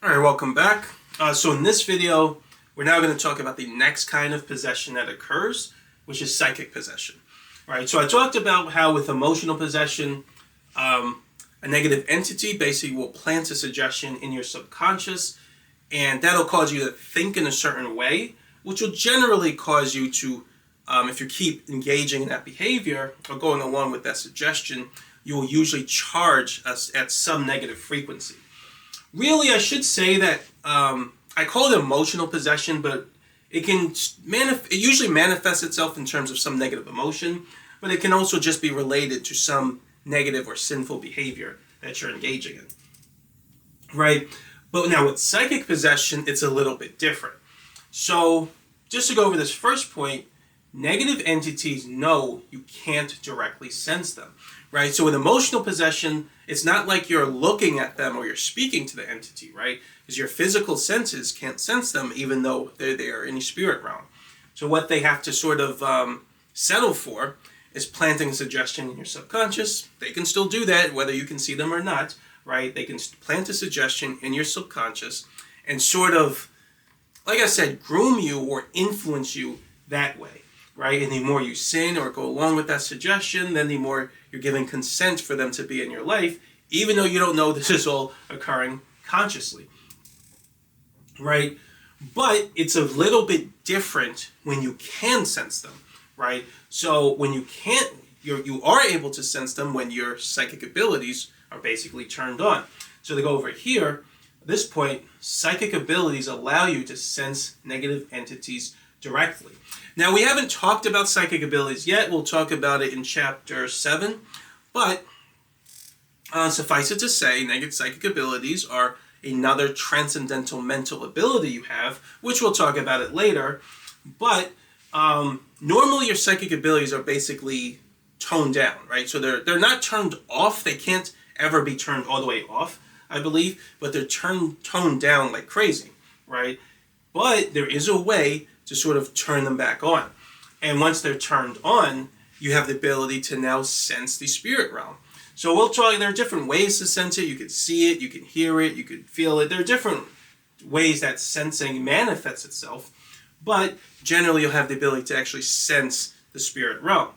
Alright, welcome back. So in this video, we're now going to talk about the next kind of possession that occurs, which is psychic possession. Right, so I talked about how with emotional possession, a negative entity basically will plant a suggestion in your subconscious, and that'll cause you to think in a certain way, which will generally cause you to, if you keep engaging in that behavior or going along with that suggestion, you will usually charge us at some negative frequency. Really, I should say that I call it emotional possession, but it usually manifests itself in terms of some negative emotion, but it can also just be related to some negative or sinful behavior that you're engaging in. Right? But now with psychic possession, it's a little bit different. So just to go over this first point, negative entities know you can't directly sense them. Right? So with emotional possession, it's not like you're looking at them or you're speaking to the entity, right? Because your physical senses can't sense them even though they're there in your spirit realm. So what they have to sort of settle for is planting a suggestion in your subconscious. They can still do that whether you can see them or not, right? They can plant a suggestion in your subconscious and sort of, like I said, groom you or influence you that way. Right? And the more you sin or go along with that suggestion, then the more you're giving consent for them to be in your life, even though you don't know this is all occurring consciously. Right? But it's a little bit different when you can sense them. Right? So when you can't, you are able to sense them when your psychic abilities are basically turned on. So to go over here, at this point, psychic abilities allow you to sense negative entities directly. Now, we haven't talked about psychic abilities yet. We'll talk about it in chapter 7. But suffice it to say, negative psychic abilities are another transcendental mental ability you have, which we'll talk about it later. But normally your psychic abilities are basically toned down, right? So they're not turned off. They can't ever be turned all the way off, I believe. But they're toned down like crazy, right? But there is a way to sort of turn them back on. And once they're turned on, you have the ability to now sense the spirit realm. So we'll talk, there are different ways to sense it. You can see it, you can hear it, you can feel it. There are different ways that sensing manifests itself, but generally you'll have the ability to actually sense the spirit realm.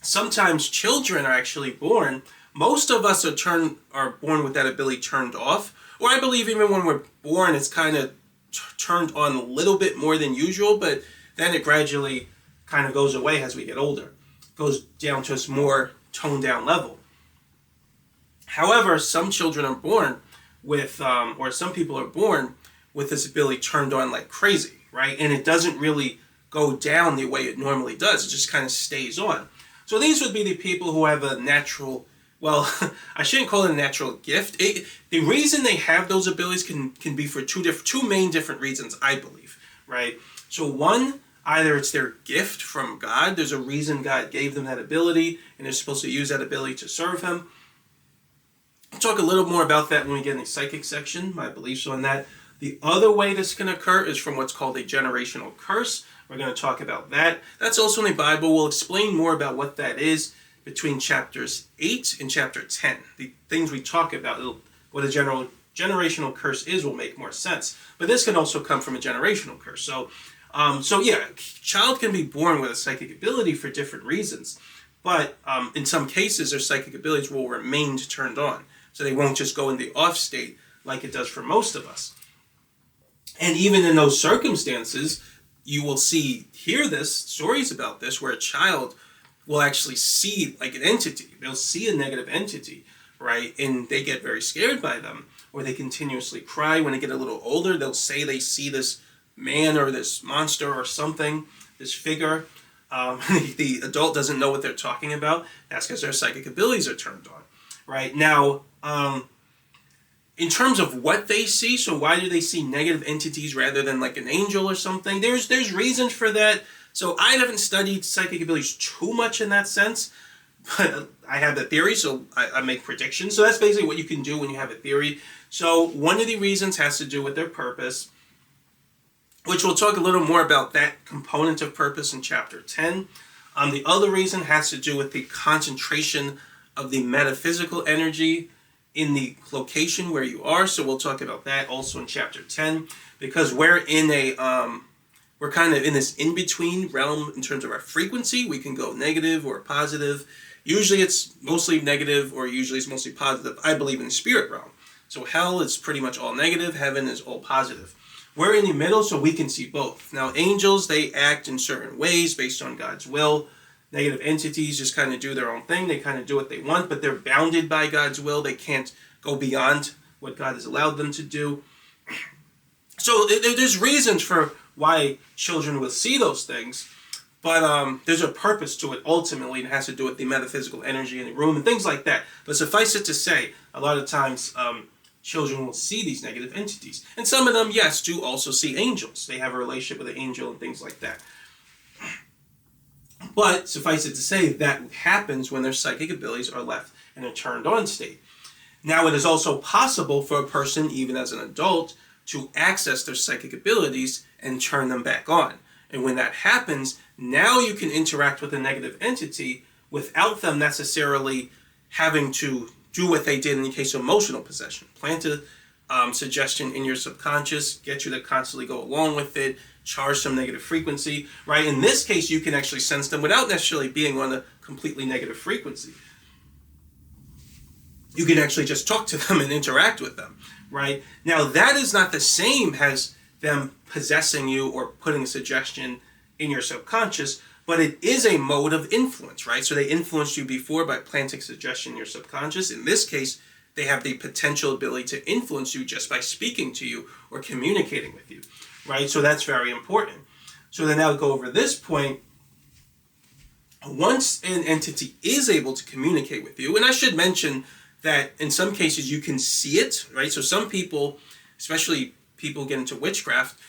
Sometimes children are actually born. Most of us are born with that ability turned off, or I believe even when we're born, it's kind of turned on a little bit more than usual, but then it gradually kind of goes away as we get older. It goes down to a more toned down level. However, some children are born with, or some people are born with this ability turned on like crazy, right? And it doesn't really go down the way it normally does. It just kind of stays on. So these would be the people who have a natural, well, I shouldn't call it a natural gift. The reason they have those abilities can be for two main different reasons, I believe, right? So one, either it's their gift from God. There's a reason God gave them that ability, and they're supposed to use that ability to serve Him. I'll talk a little more about that when we get in the psychic section, my beliefs on that. The other way this can occur is from what's called a generational curse. We're going to talk about that. That's also in the Bible. We'll explain more about what that is between chapters 8 and chapter 10. The things we talk about, what a generational curse is, will make more sense. But this can also come from a generational curse. So yeah, child can be born with a psychic ability for different reasons. But in some cases, their psychic abilities will remain turned on. So they won't just go in the off state like it does for most of us. And even in those circumstances, you will hear stories about this, where a child will actually see like an entity. They'll see a negative entity, right? And they get very scared by them, or they continuously cry. When they get a little older, they'll say they see this man or this monster or something, this figure. The adult doesn't know what they're talking about. That's because their psychic abilities are turned on, right? Now, in terms of what they see, so why do they see negative entities rather than like an angel or something? There's reasons for that. So I haven't studied psychic abilities too much in that sense, but I have a theory, so I make predictions. So that's basically what you can do when you have a theory. So one of the reasons has to do with their purpose, which we'll talk a little more about that component of purpose in chapter 10. The other reason has to do with the concentration of the metaphysical energy in the location where you are. So we'll talk about that also in chapter 10, because we're in we're kind of in this in-between realm in terms of our frequency. We can go negative or positive. Usually it's mostly negative, or usually it's mostly positive. I believe in the spirit realm. So hell is pretty much all negative. Heaven is all positive. We're in the middle, so we can see both. Now, angels, they act in certain ways based on God's will. Negative entities just kind of do their own thing. They kind of do what they want, but they're bounded by God's will. They can't go beyond what God has allowed them to do. So there's reasons for why children will see those things, but there's a purpose to it ultimately. It has to do with the metaphysical energy in the room and things like that. But suffice it to say, a lot of times children will see these negative entities. And some of them, yes, do also see angels. They have a relationship with an angel and things like that. But suffice it to say, that happens when their psychic abilities are left in a turned on state. Now, it is also possible for a person, even as an adult, to access their psychic abilities and turn them back on. And when that happens, now you can interact with a negative entity without them necessarily having to do what they did in the case of emotional possession. Plant a suggestion in your subconscious, get you to constantly go along with it, charge some negative frequency, right? In this case, you can actually sense them without necessarily being on a completely negative frequency. You can actually just talk to them and interact with them, right? Now, that is not the same as them possessing you or putting a suggestion in your subconscious, but it is a mode of influence, right? So they influenced you before by planting suggestion in your subconscious. In this case, they have the potential ability to influence you just by speaking to you or communicating with you, right? So that's very important. So then I'll go over this point. Once an entity is able to communicate with you, and I should mention that in some cases you can see it, right? So some people, especially people get into witchcraft,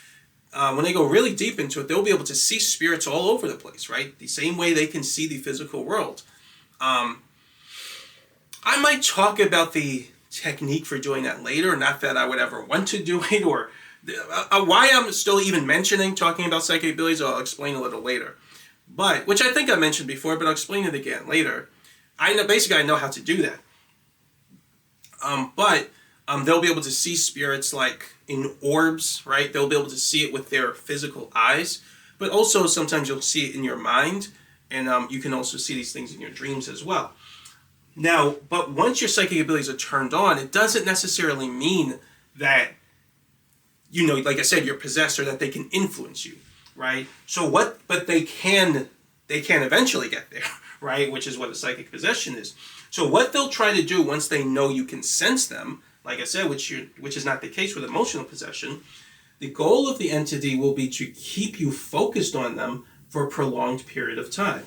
when they go really deep into it, they'll be able to see spirits all over the place, right? The same way they can see the physical world. I might talk about the technique for doing that later, not that I would ever want to do it, or why I'm still even talking about psychic abilities, I'll explain a little later. But, which I think I mentioned before, but I'll explain it again later. I know how to do that. But they'll be able to see spirits like in orbs, right? They'll be able to see it with their physical eyes, but also sometimes you'll see it in your mind, and you can also see these things in your dreams as well. Now, but once your psychic abilities are turned on, it doesn't necessarily mean that, like I said, you're possessed or that they can influence you, right? But they can eventually get there, right? Which is what a psychic possession is. So what they'll try to do once they know you can sense them, like I said, which is not the case with emotional possession, the goal of the entity will be to keep you focused on them for a prolonged period of time.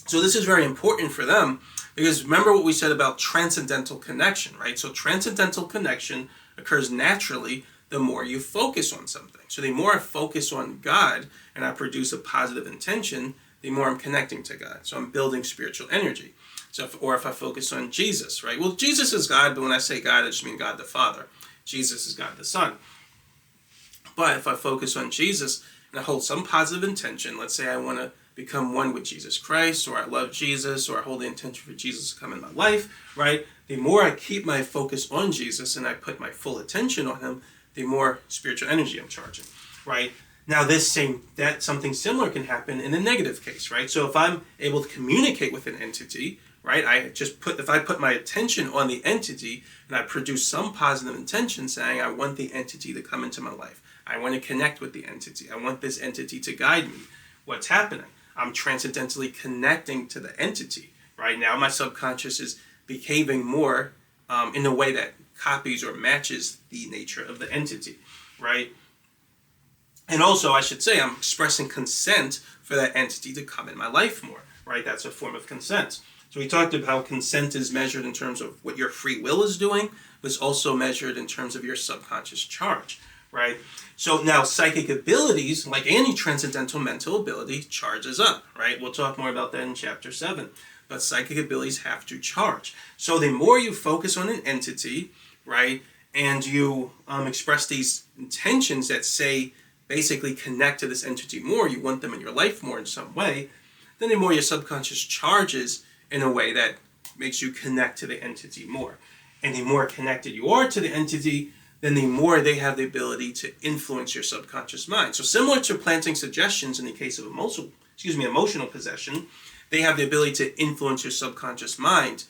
So this is very important for them, because remember what we said about transcendental connection, right? So transcendental connection occurs naturally the more you focus on something. So the more I focus on God and I produce a positive intention, the more I'm connecting to God. So I'm building spiritual energy. So if I focus on Jesus, right? Well, Jesus is God, but when I say God, I just mean God the Father. Jesus is God the Son. But if I focus on Jesus and I hold some positive intention, let's say I want to become one with Jesus Christ, or I love Jesus, or I hold the intention for Jesus to come in my life, right? The more I keep my focus on Jesus and I put my full attention on him, the more spiritual energy I'm charging, right? Now something similar can happen in a negative case, right? So if I'm able to communicate with an entity, right? If I put my attention on the entity and I produce some positive intention saying, I want the entity to come into my life. I want to connect with the entity. I want this entity to guide me. What's happening? I'm transcendentally connecting to the entity. Right now, my subconscious is behaving more in a way that copies or matches the nature of the entity, right? And also, I should say, I'm expressing consent for that entity to come in my life more, right? That's a form of consent. So we talked about how consent is measured in terms of what your free will is doing, but it's also measured in terms of your subconscious charge, right? So now psychic abilities, like any transcendental mental ability, charges up, right? We'll talk more about that in chapter 7. But psychic abilities have to charge. So the more you focus on an entity, right, and you express these intentions that say, basically connect to this entity more, you want them in your life more in some way, then the more your subconscious charges in a way that makes you connect to the entity more. And the more connected you are to the entity, then the more they have the ability to influence your subconscious mind. So similar to planting suggestions in the case of emotional possession, they have the ability to influence your subconscious mind.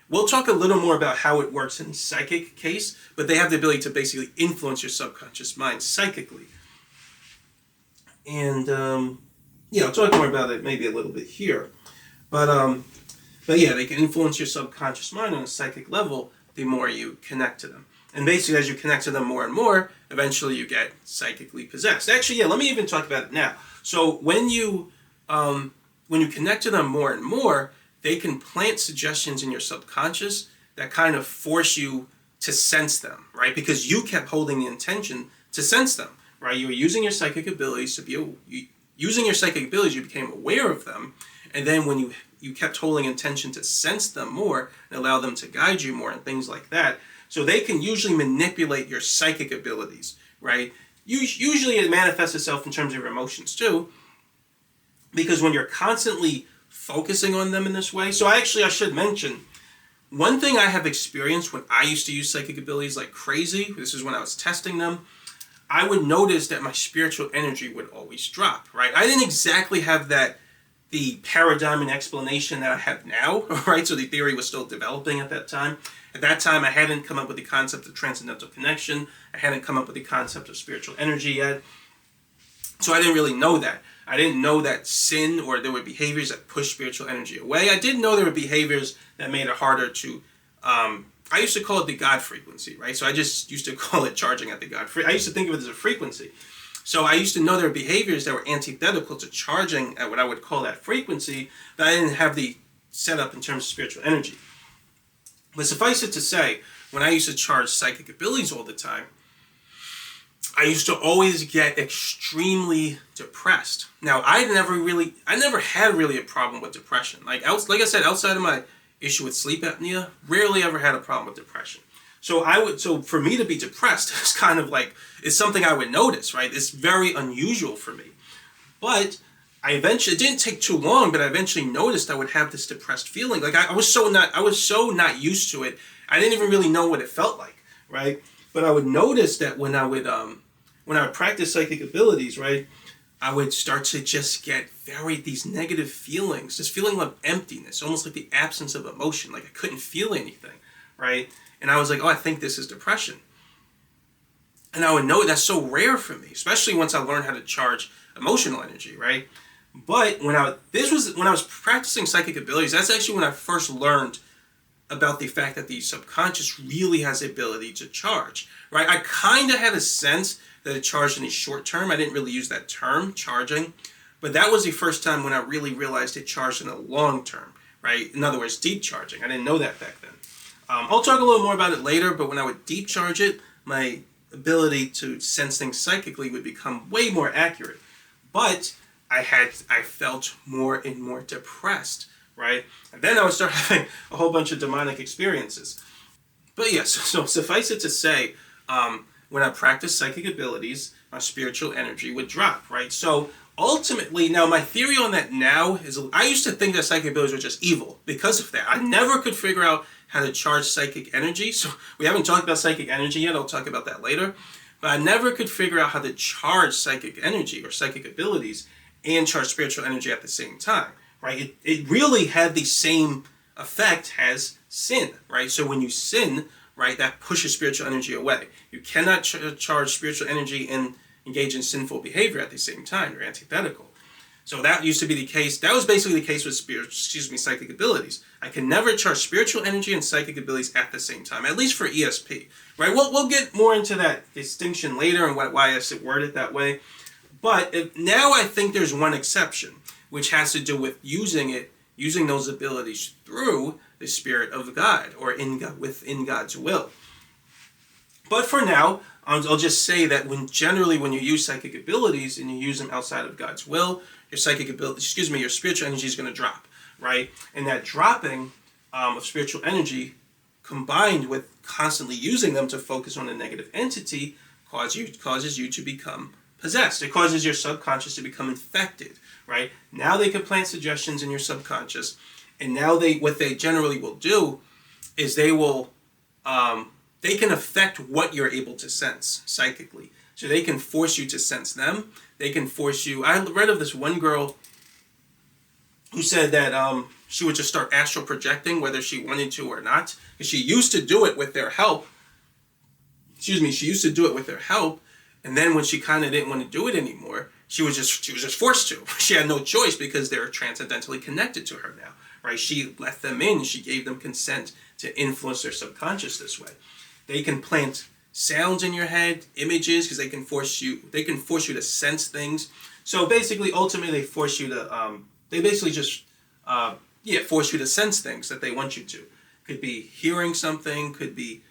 We'll talk a little more about how it works in the psychic case, but they have the ability to basically influence your subconscious mind psychically. And I'll talk more about it maybe a little bit here. But yeah, they can influence your subconscious mind on a psychic level the more you connect to them. And basically, as you connect to them more and more, eventually you get psychically possessed. Actually, let me even talk about it now. So when you connect to them more and more, they can plant suggestions in your subconscious that kind of force you to sense them, right? Because you kept holding the intention to sense them, right? You were using your psychic abilities you became aware of them, and then when you kept holding intention to sense them more and allow them to guide you more and things like that. So they can usually manipulate your psychic abilities, right? Usually it manifests itself in terms of your emotions too, because when you're constantly focusing on them in this way. So I should mention, one thing I have experienced when I used to use psychic abilities like crazy, this is when I was testing them, I would notice that my spiritual energy would always drop, right? I didn't exactly have the paradigm and explanation that I have now, right? So the theory was still developing at that time. At that time, I hadn't come up with the concept of transcendental connection. I hadn't come up with the concept of spiritual energy yet. So I didn't really know that. I didn't know that sin or there were behaviors that pushed spiritual energy away. I did know there were behaviors that made it harder to, I used to call it the God frequency, right? So I just used to call it charging at the God frequency. I used to think of it as a frequency. So I used to know there were behaviors that were antithetical to charging at what I would call that frequency, but I didn't have the setup in terms of spiritual energy. But suffice it to say, when I used to charge psychic abilities all the time, I used to always get extremely depressed. Now, I never had really a problem with depression. Like I said, outside of my issue with sleep apnea, rarely ever had a problem with depression. So for me to be depressed is kind of like, it's something I would notice, right? It's very unusual for me. But it didn't take too long, but I eventually noticed I would have this depressed feeling. Like I was so not used to it. I didn't even really know what it felt like, right? But I would notice that when I would practice psychic abilities, right, I would start to just get these negative feelings, this feeling of emptiness, almost like the absence of emotion, like I couldn't feel anything, right? And I was like, oh, I think this is depression. And I would know that's so rare for me, especially once I learned how to charge emotional energy, right? But when I was practicing psychic abilities, that's actually when I first learned about the fact that the subconscious really has the ability to charge, right? I kind of had a sense that it charged in the short term. I didn't really use that term, charging, but that was the first time when I really realized it charged in the long term, right? In other words, deep charging. I didn't know that back then. I'll talk a little more about it later, but when I would deep charge it, my ability to sense things psychically would become way more accurate. But I felt more and more depressed, right? And then I would start having a whole bunch of demonic experiences. But yes, so suffice it to say, when I practiced psychic abilities, my spiritual energy would drop, right? So ultimately, now my theory on that now is, I used to think that psychic abilities were just evil because of that. I never could figure out how to charge psychic energy. So we haven't talked about psychic energy yet. I'll talk about that later. But I never could figure out how to charge psychic energy or psychic abilities and charge spiritual energy at the same time, right? It really had the same effect as sin, right? So when you sin, right, that pushes spiritual energy away. You cannot charge spiritual energy and engage in sinful behavior at the same time. You're antithetical. So that used to be the case. That was basically the case with psychic abilities. I can never charge spiritual energy and psychic abilities at the same time, at least for ESP, right? We'll get more into that distinction later and why I word it that way. But now I think there's one exception, which has to do with using those abilities through the Spirit of God or within God's will. But for now, I'll just say that when you use psychic abilities and you use them outside of God's will, your spiritual energy is going to drop, right? And that dropping of spiritual energy, combined with constantly using them to focus on a negative entity, causes you to become possessed. It causes your subconscious to become infected, right? Now they can plant suggestions in your subconscious, And now what they generally will do is they can affect what you're able to sense psychically. So they can force you to sense them. They can force you. I read of this one girl who said that she would just start astral projecting whether she wanted to or not. Because she used to do it with their help. She used to do it with their help. And then when she kind of didn't want to do it anymore, she was just forced to. She had no choice because they're transcendentally connected to her now. Right? She let them in. She gave them consent to influence their subconscious this way. They can plant sounds in your head, images, because they can force you to sense things. So basically, ultimately, they force you to force you to sense things that they want you to. Could be hearing something, could be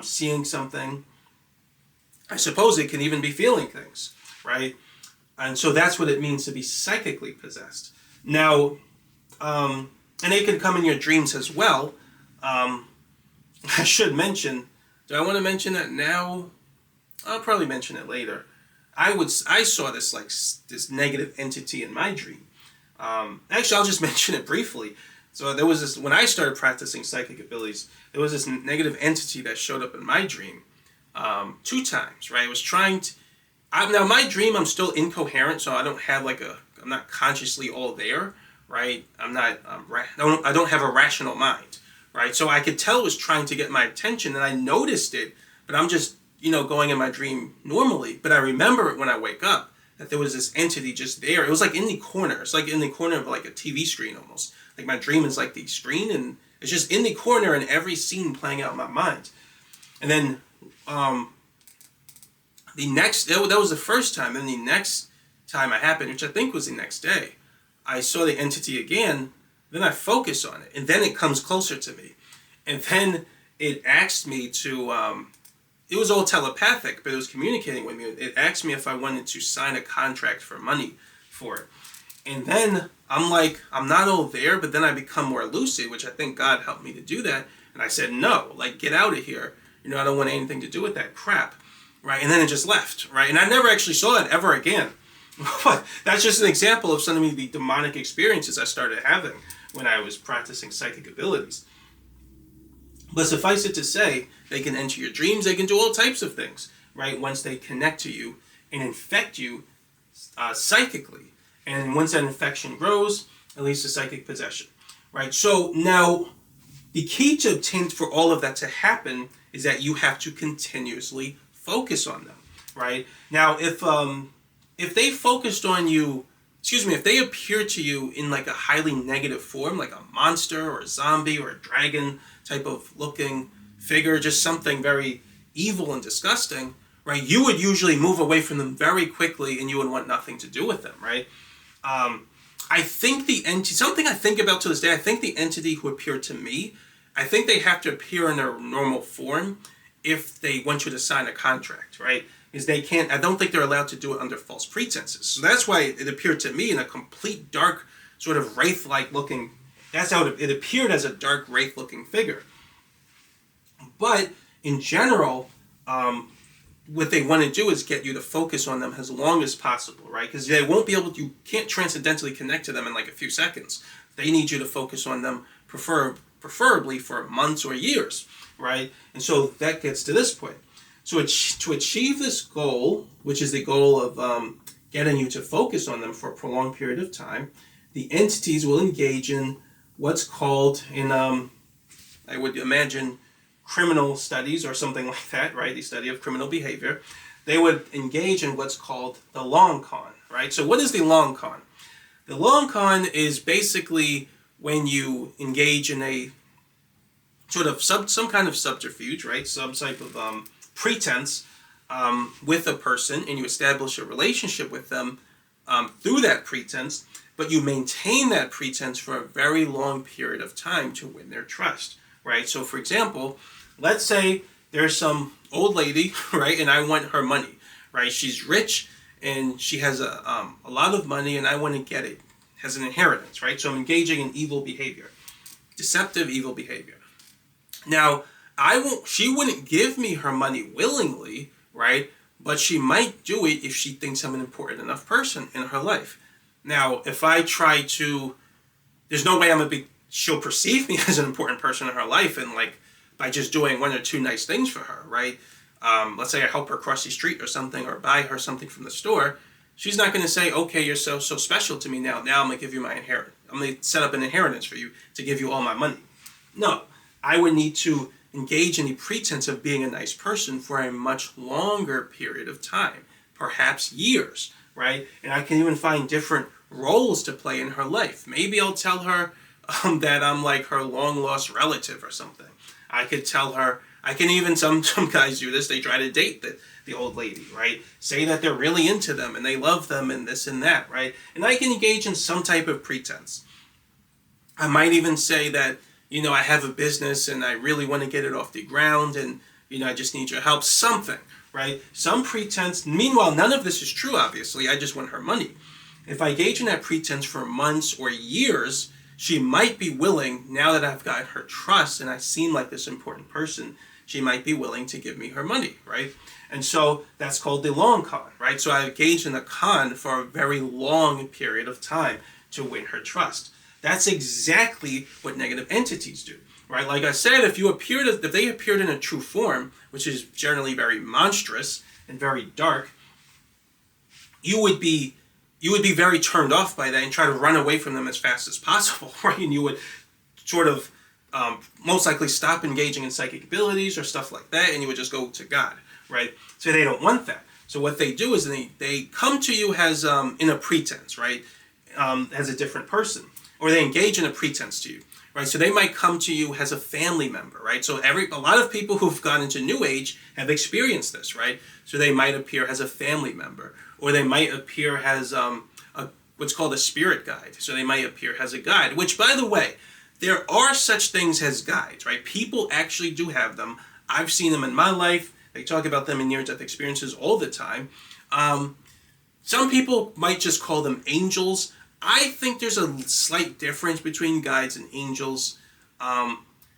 seeing something. I suppose it can even be feeling things, right? And so that's what it means to be psychically possessed. Now, and they can come in your dreams as well. I should mention, do I want to mention that now? I'll probably mention it later. I saw this negative entity in my dream. Actually, I'll just mention it briefly. So there was this, when I started practicing psychic abilities, there was this negative entity that showed up in my dream 2 times, right? It was trying to, now my dream, I'm still incoherent, so I don't have I'm not consciously all there, right? I don't have a rational mind, right? So I could tell it was trying to get my attention, and I noticed it, but I'm just, going in my dream normally. But I remember it when I wake up, that there was this entity just there. It was like in the corner. It's like in the corner of like a TV screen almost. Like my dream is like the screen, and it's just in the corner in every scene playing out in my mind. And then that was the first time. Then the next time it happened, which I think was the next day, I saw the entity again. Then I focus on it, and then it comes closer to me. And then it asked me to, it was all telepathic, but it was communicating with me. It asked me if I wanted to sign a contract for money for it. And then I'm like, I'm not all there, but then I become more lucid, which I think God helped me to do that. And I said, no, get out of here. I don't want anything to do with that crap, right? And then it just left, right? And I never actually saw it ever again. But that's just an example of some of the demonic experiences I started having when I was practicing psychic abilities. But suffice it to say, they can enter your dreams. They can do all types of things, right? Once they connect to you and infect you psychically. And once that infection grows, it leads to psychic possession, right? So now, the key to obtain for all of that to happen is that you have to continuously focus on them, right? Now, if they focused on you, if they appear to you in a highly negative form, like a monster or a zombie or a dragon type of looking figure, just something very evil and disgusting, right? You would usually move away from them very quickly, and you would want nothing to do with them, right? I think the entity, something I think about to this day, I think the entity who appeared to me, I think they have to appear in their normal form if they want you to sign a contract, right? Because they can't, I don't think they're allowed to do it under false pretenses. So that's why it appeared to me in a complete dark, sort of wraith-like looking, that's how it appeared, as a dark wraith-looking figure. But in general, what they want to do is get you to focus on them as long as possible, right? Because they won't be able to, you can't transcendentally connect to them in a few seconds. They need you to focus on them preferably for months or years, right? And so that gets to this point. So to achieve this goal, which is the goal of getting you to focus on them for a prolonged period of time, the entities will engage in what's called, I would imagine, criminal studies or something like that, right? The study of criminal behavior. They would engage in what's called the long con, right? So what is the long con? The long con is basically when you engage in a sort of some kind of subterfuge, right? Some type of pretense with a person, and you establish a relationship with them through that pretense, but you maintain that pretense for a very long period of time to win their trust, right? So for example, let's say there's some old lady, right, and I want her money, right? She's rich and she has a lot of money, and I want to get it as an inheritance, right? So I'm engaging in evil behavior, deceptive evil behavior. Now, she wouldn't give me her money willingly, right? But she might do it if she thinks I'm an important enough person in her life. Now, if I try to, there's no way she'll perceive me as an important person in her life, and like by just doing one or two nice things for her, right? Let's say I help her cross the street or something, or buy her something from the store. She's not going to say, okay, you're so special to me now. Now I'm going to give you my inheritance. I'm going to set up an inheritance for you to give you all my money. No, I would need to engage in the pretense of being a nice person for a much longer period of time, perhaps years, right? And I can even find different roles to play in her life. Maybe I'll tell her that I'm like her long-lost relative or something. I could tell her, I can even, some guys do this, they try to date the old lady, right? Say that they're really into them and they love them and this and that, right? And I can engage in some type of pretense. I might even say that, I have a business and I really want to get it off the ground and, I just need your help, something, right? Some pretense. Meanwhile, none of this is true, obviously. I just want her money. If I engage in that pretense for months or years, she might be willing, now that I've got her trust and I seem like this important person, she might be willing to give me her money, right? And so that's called the long con, right? So I engage in a con for a very long period of time to win her trust. That's exactly what negative entities do, right? Like I said, if they appeared in a true form, which is generally very monstrous and very dark, you would be very turned off by that and try to run away from them as fast as possible, right? And you would sort of most likely stop engaging in psychic abilities or stuff like that, and you would just go to God, right? So they don't want that. So what they do is they come to you as in a pretense, right? As a different person, or they engage in a pretense to you, right? So they might come to you as a family member, right? So a lot of people who've gone into New Age have experienced this, right? So they might appear as a family member, or they might appear as what's called a spirit guide. So they might appear as a guide, which, by the way, there are such things as guides, right? People actually do have them. I've seen them in my life. They talk about them in near-death experiences all the time. Some people might just call them angels. I think there's a slight difference between guides and angels.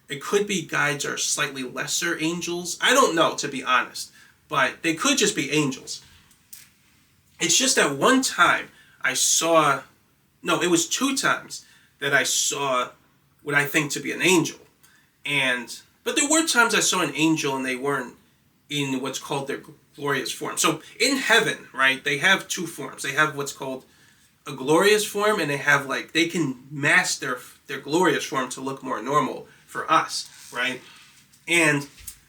It could be guides are slightly lesser angels. I don't know, to be honest. But they could just be angels. It's just that one time it was two times that I saw what I think to be an angel. But there were times I saw an angel and they weren't in what's called their glorious form. So in heaven, right, they have two forms. They have what's called a glorious form, and they can mask their glorious form to look more normal for us, right? And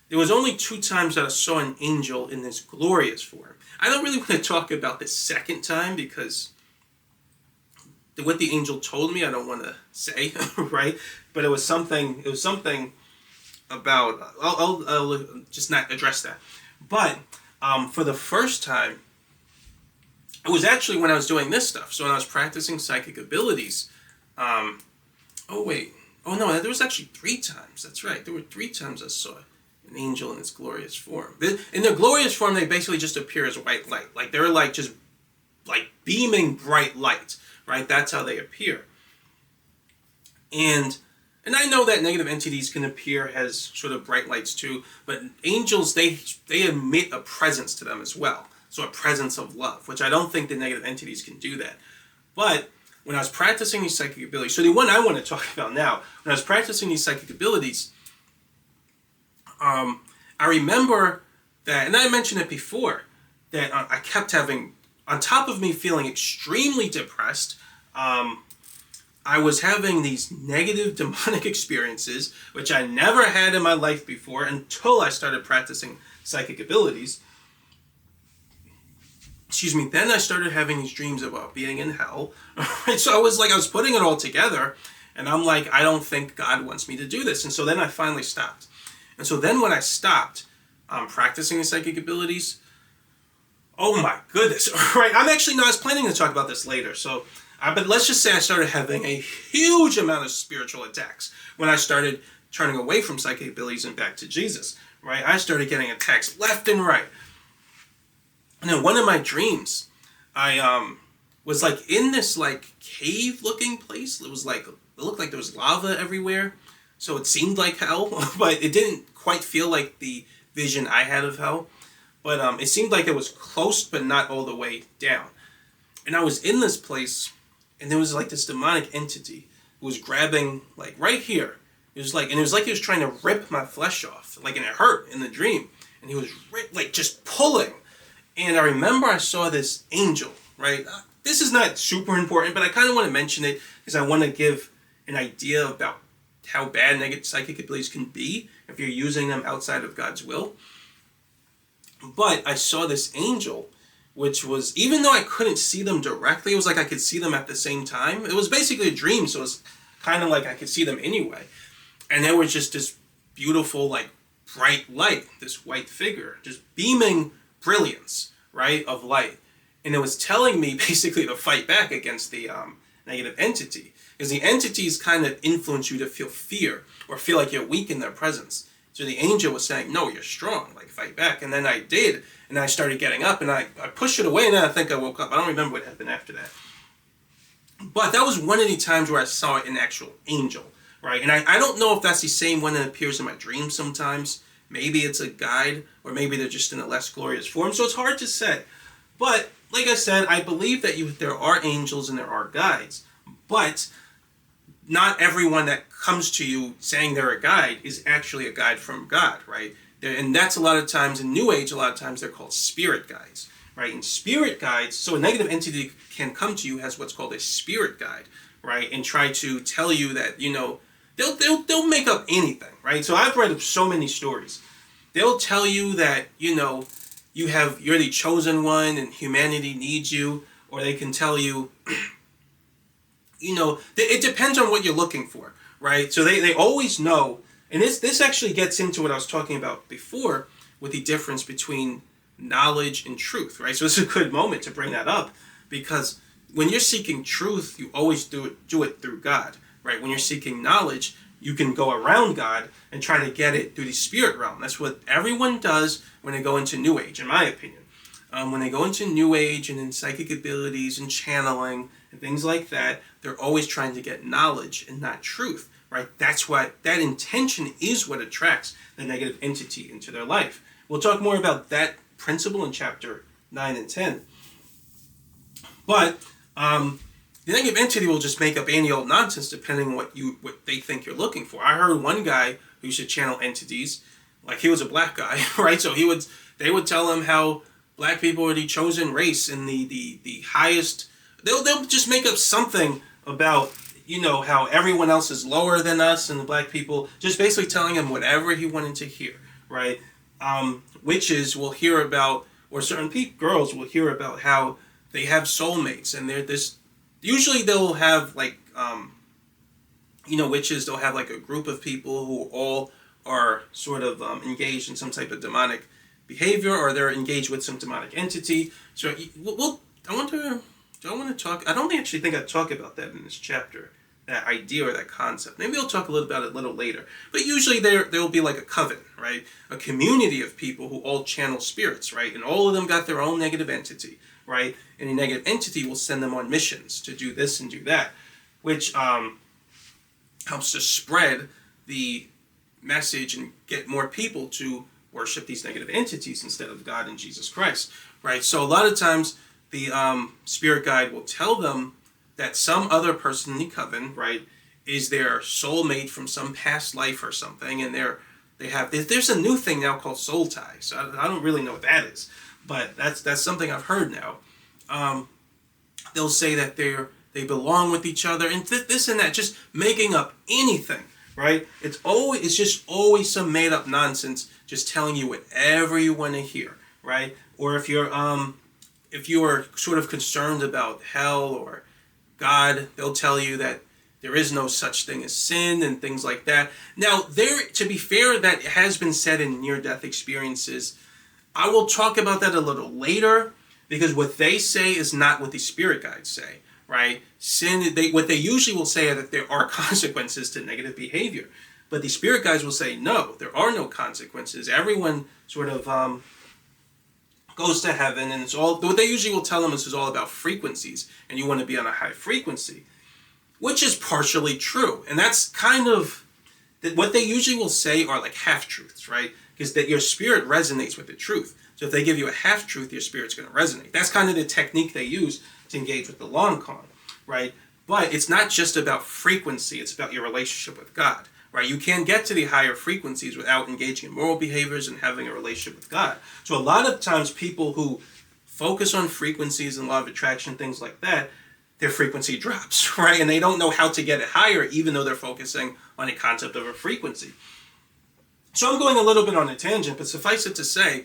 there was only two times that I saw an angel in this glorious form. I don't really want to talk about the second time because what the angel told me, I don't want to say, right? But it was something about, I'll just not address that. But for the first time, it was actually when I was doing this stuff. So when I was practicing psychic abilities, there was actually three times. That's right. There were three times I saw an angel in its glorious form. In their glorious form, they basically just appear as white light. Like they're like just like beaming bright light, right? That's how they appear. And I know that negative entities can appear as sort of bright lights too, but angels, they emit a presence to them as well. So a presence of love, which I don't think the negative entities can do that. But when I was practicing these psychic abilities, so the one I want to talk about now, when I was practicing these psychic abilities, I remember that, and I mentioned it before, that I kept having, on top of me feeling extremely depressed, I was having these negative demonic experiences, which I never had in my life before until I started practicing psychic abilities. Then I started having these dreams about being in hell. So I was putting it all together, and I'm like, I don't think God wants me to do this. And so then I finally stopped. And so then when I stopped practicing the psychic abilities, oh my goodness, right? I was planning to talk about this later. So, but let's just say I started having a huge amount of spiritual attacks when I started turning away from psychic abilities and back to Jesus, right? I started getting attacks left and right. And in one of my dreams, I was like in this like cave-looking place. It looked like there was lava everywhere, so it seemed like hell, but it didn't quite feel like the vision I had of hell. But it seemed like it was close, but not all the way down. And I was in this place, and there was like this demonic entity was grabbing like right here. It was like he was trying to rip my flesh off, like, and it hurt in the dream. And he was like just pulling. And I remember I saw this angel, right? This is not super important, but I kind of want to mention it because I want to give an idea about how bad negative psychic abilities can be if you're using them outside of God's will. But I saw this angel, which was, even though I couldn't see them directly, it was like I could see them at the same time. It was basically a dream, so it was kind of like I could see them anyway. And there was just this beautiful, like, bright light, this white figure, just beaming brilliance, right, of light. And it was telling me basically to fight back against the negative entity. Because the entities kind of influence you to feel fear or feel like you're weak in their presence. So the angel was saying, no, you're strong, like, fight back. And then I did, and I started getting up, and I pushed it away, and then I think I woke up. I don't remember what happened after that. But that was one of the times where I saw an actual angel, right? And I don't know if that's the same one that appears in my dreams sometimes. Maybe it's a guide, or maybe they're just in a less glorious form. So it's hard to say. But like I said, I believe that there are angels and there are guides. But not everyone that comes to you saying they're a guide is actually a guide from God, right? And that's a lot of times in New Age, a lot of times they're called spirit guides, right? And spirit guides, so a negative entity can come to you as what's called a spirit guide, right? And try to tell you that, you know, they'll make up anything, right? So I've read so many stories. They'll tell you that, you know, you're the chosen one and humanity needs you, or they can tell you, you know, it depends on what you're looking for, right? So they always know, and this actually gets into what I was talking about before with the difference between knowledge and truth, right? So it's a good moment to bring that up, because when you're seeking truth, you always do it through God, right? When you're seeking knowledge, you can go around God and try to get it through the spirit realm. That's what everyone does when they go into New Age, in my opinion. When they go into New Age and in psychic abilities and channeling and things like that, they're always trying to get knowledge and not truth, right? That's what, that intention is what attracts the negative entity into their life. We'll talk more about that principle in chapter 9 and 10. But the negative entity will just make up any old nonsense depending on what they think you're looking for. I heard one guy who used to channel entities, like he was a black guy, right? So they would tell him how black people are the chosen race and the highest. They'll just make up something about, you know, how everyone else is lower than us and the black people, just basically telling him whatever he wanted to hear, right? Witches will hear about, or certain girls will hear about how they have soulmates, and they're this. Usually they'll have like, you know, witches, they'll have like a group of people who all are sort of engaged in some type of demonic behavior, or they're engaged with some demonic entity. So I want to talk, I don't actually think I talk about that in this chapter, that idea or that concept. Maybe I'll talk a little about it a little later. But usually there will be like a coven, right? A community of people who all channel spirits, right? And all of them got their own negative entity, right? And the negative entity will send them on missions to do this and do that, which helps to spread the message and get more people to worship these negative entities instead of God and Jesus Christ, right? So a lot of times the spirit guide will tell them that some other person in the coven, right, is their soulmate from some past life or something, and there's a new thing now called soul ties. I don't really know what that is, but that's something I've heard now. They'll say that they belong with each other, and this and that, just making up anything, right? It's just always some made up nonsense, just telling you whatever you want to hear, right? Or if you are sort of concerned about hell or God, they'll tell you that there is no such thing as sin and things like that. Now, to be fair, that has been said in near-death experiences. I will talk about that a little later, because what they say is not what the spirit guides say, right? Sin, what they usually will say are that there are consequences to negative behavior. But the spirit guides will say, no, there are no consequences. Everyone sort of goes to heaven, and it's all, what they usually will tell them is it's all about frequencies, and you want to be on a high frequency, which is partially true. And that's kind of, what they usually will say are like half-truths, right? Because that your spirit resonates with the truth. So if they give you a half-truth, your spirit's going to resonate. That's kind of the technique they use to engage with the long con, right? But it's not just about frequency, it's about your relationship with God, right? You can get to the higher frequencies without engaging in moral behaviors and having a relationship with God. So a lot of times people who focus on frequencies and law of attraction, things like that, their frequency drops, right? And they don't know how to get it higher, even though they're focusing on a concept of a frequency. So I'm going a little bit on a tangent, but suffice it to say,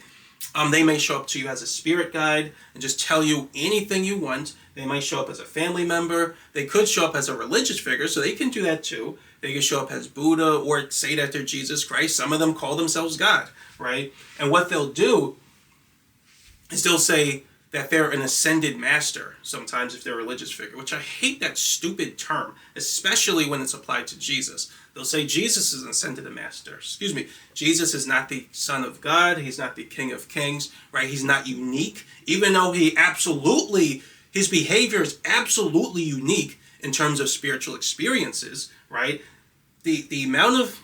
they may show up to you as a spirit guide and just tell you anything you want. They might show up as a family member. They could show up as a religious figure, so they can do that too. They can show up as Buddha or say that they're Jesus Christ. Some of them call themselves God, right? And what they'll do is they'll say that they're an ascended master, sometimes if they're a religious figure, which I hate that stupid term, especially when it's applied to Jesus. They'll say Jesus is an ascended master. Excuse me. Jesus is not the Son of God. He's not the King of Kings, right? He's not unique, even though his behavior is absolutely unique in terms of spiritual experiences, right? The amount of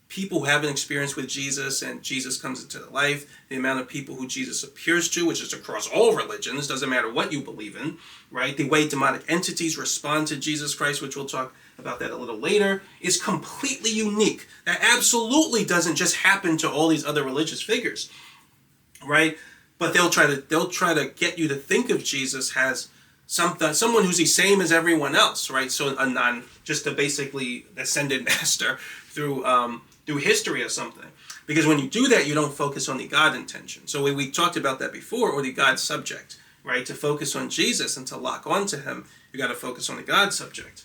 people who have an experience with Jesus and Jesus comes into their life, the amount of people who Jesus appears to, which is across all religions, doesn't matter what you believe in, right? The way demonic entities respond to Jesus Christ, which we'll talk about that a little later, is completely unique. That absolutely doesn't just happen to all these other religious figures, right? But they'll try to get you to think of Jesus as someone who's the same as everyone else, right? So just a basically ascended master through history or something. Because when you do that, you don't focus on the God intention. So we talked about that before, or the God subject, right? To focus on Jesus and to lock onto him, you got to focus on the God subject.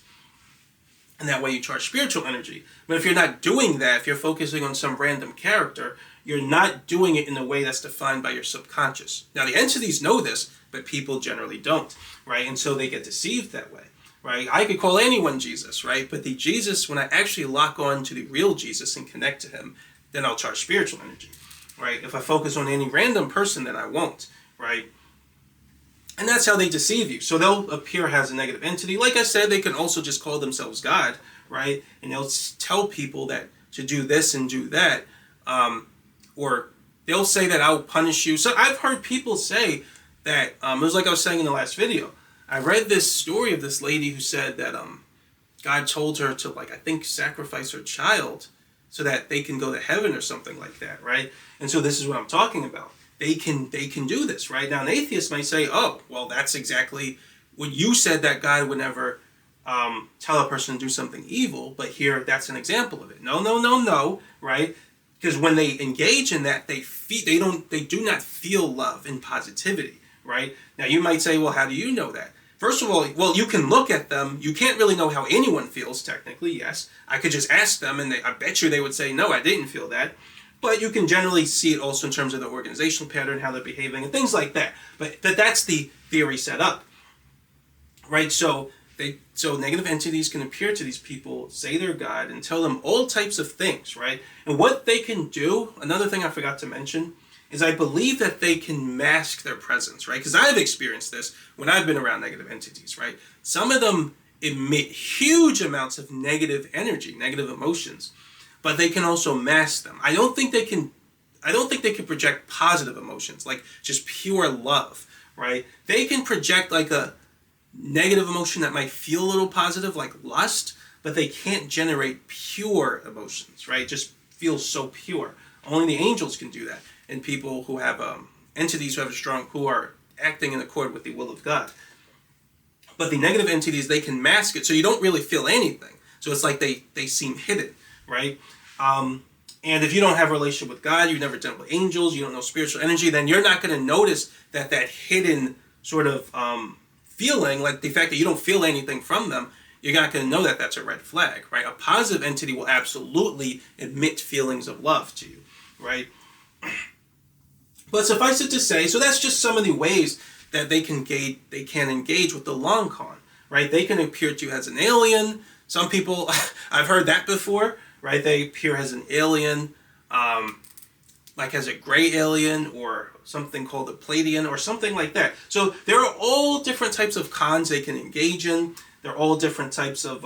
And that way you charge spiritual energy. But if you're not doing that, if you're focusing on some random character, you're not doing it in a way that's defined by your subconscious. Now, the entities know this, but people generally don't, right? And so they get deceived that way, right? I could call anyone Jesus, right? But the Jesus, when I actually lock on to the real Jesus and connect to him, then I'll charge spiritual energy, right? If I focus on any random person, then I won't, right? And that's how they deceive you. So they'll appear as a negative entity. Like I said, they can also just call themselves God, right? And they'll tell people that to do this and do that. Or they'll say that I'll punish you. So I've heard people say that, it was like I was saying in the last video. I read this story of this lady who said that God told her to, like, I think, sacrifice her child so that they can go to heaven or something like that, right? And so this is what I'm talking about. They can do this, right? Now, an atheist might say, oh, well, that's exactly what you said, that God would never tell a person to do something evil, but here, that's an example of it. No, right? Because when they engage in that, they do not feel love and positivity, right? Now, you might say, well, how do you know that? First of all, well, you can look at them. You can't really know how anyone feels, technically, yes. I could just ask them, and I bet you they would say, no, I didn't feel that. But you can generally see it also in terms of the organizational pattern, how they're behaving, and things like that. But that's the theory set up, right? So negative entities can appear to these people, say they're God, and tell them all types of things, right? And what they can do, another thing I forgot to mention, is I believe that they can mask their presence, right? Because I've experienced this when I've been around negative entities, right? Some of them emit huge amounts of negative energy, negative emotions, but they can also mask them. I don't think they can project positive emotions, like just pure love, right? They can project like a negative emotion that might feel a little positive, like lust, but they can't generate pure emotions, right? Just feels so pure. Only the angels can do that, and people who have entities who are acting in accord with the will of God. But the negative entities, they can mask it, so you don't really feel anything. So it's like they seem hidden, right? And if you don't have a relationship with God, you've never dealt with angels, you don't know spiritual energy, then you're not going to notice that hidden sort of feeling, like the fact that you don't feel anything from them, you're not going to know that that's a red flag, right? A positive entity will absolutely emit feelings of love to you, right? But suffice it to say, so that's just some of the ways that they can engage with the long con, right? They can appear to you as an alien. Some people, I've heard that before, right? They appear as an alien, like as a gray alien or something called a Pleiadian or something like that. So there are all different types of cons they can engage in. There are all different types of,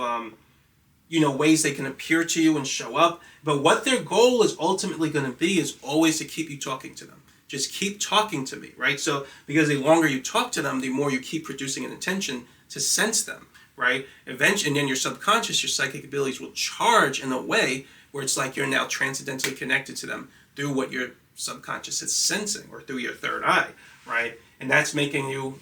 ways they can appear to you and show up. But what their goal is ultimately going to be is always to keep you talking to them. Just keep talking to me, right? So because the longer you talk to them, the more you keep producing an intention to sense them, right? Eventually, and then your subconscious, your psychic abilities will charge in a way where it's like you're now transcendentally connected to them through what your subconscious is sensing, or through your third eye, right? And that's making you,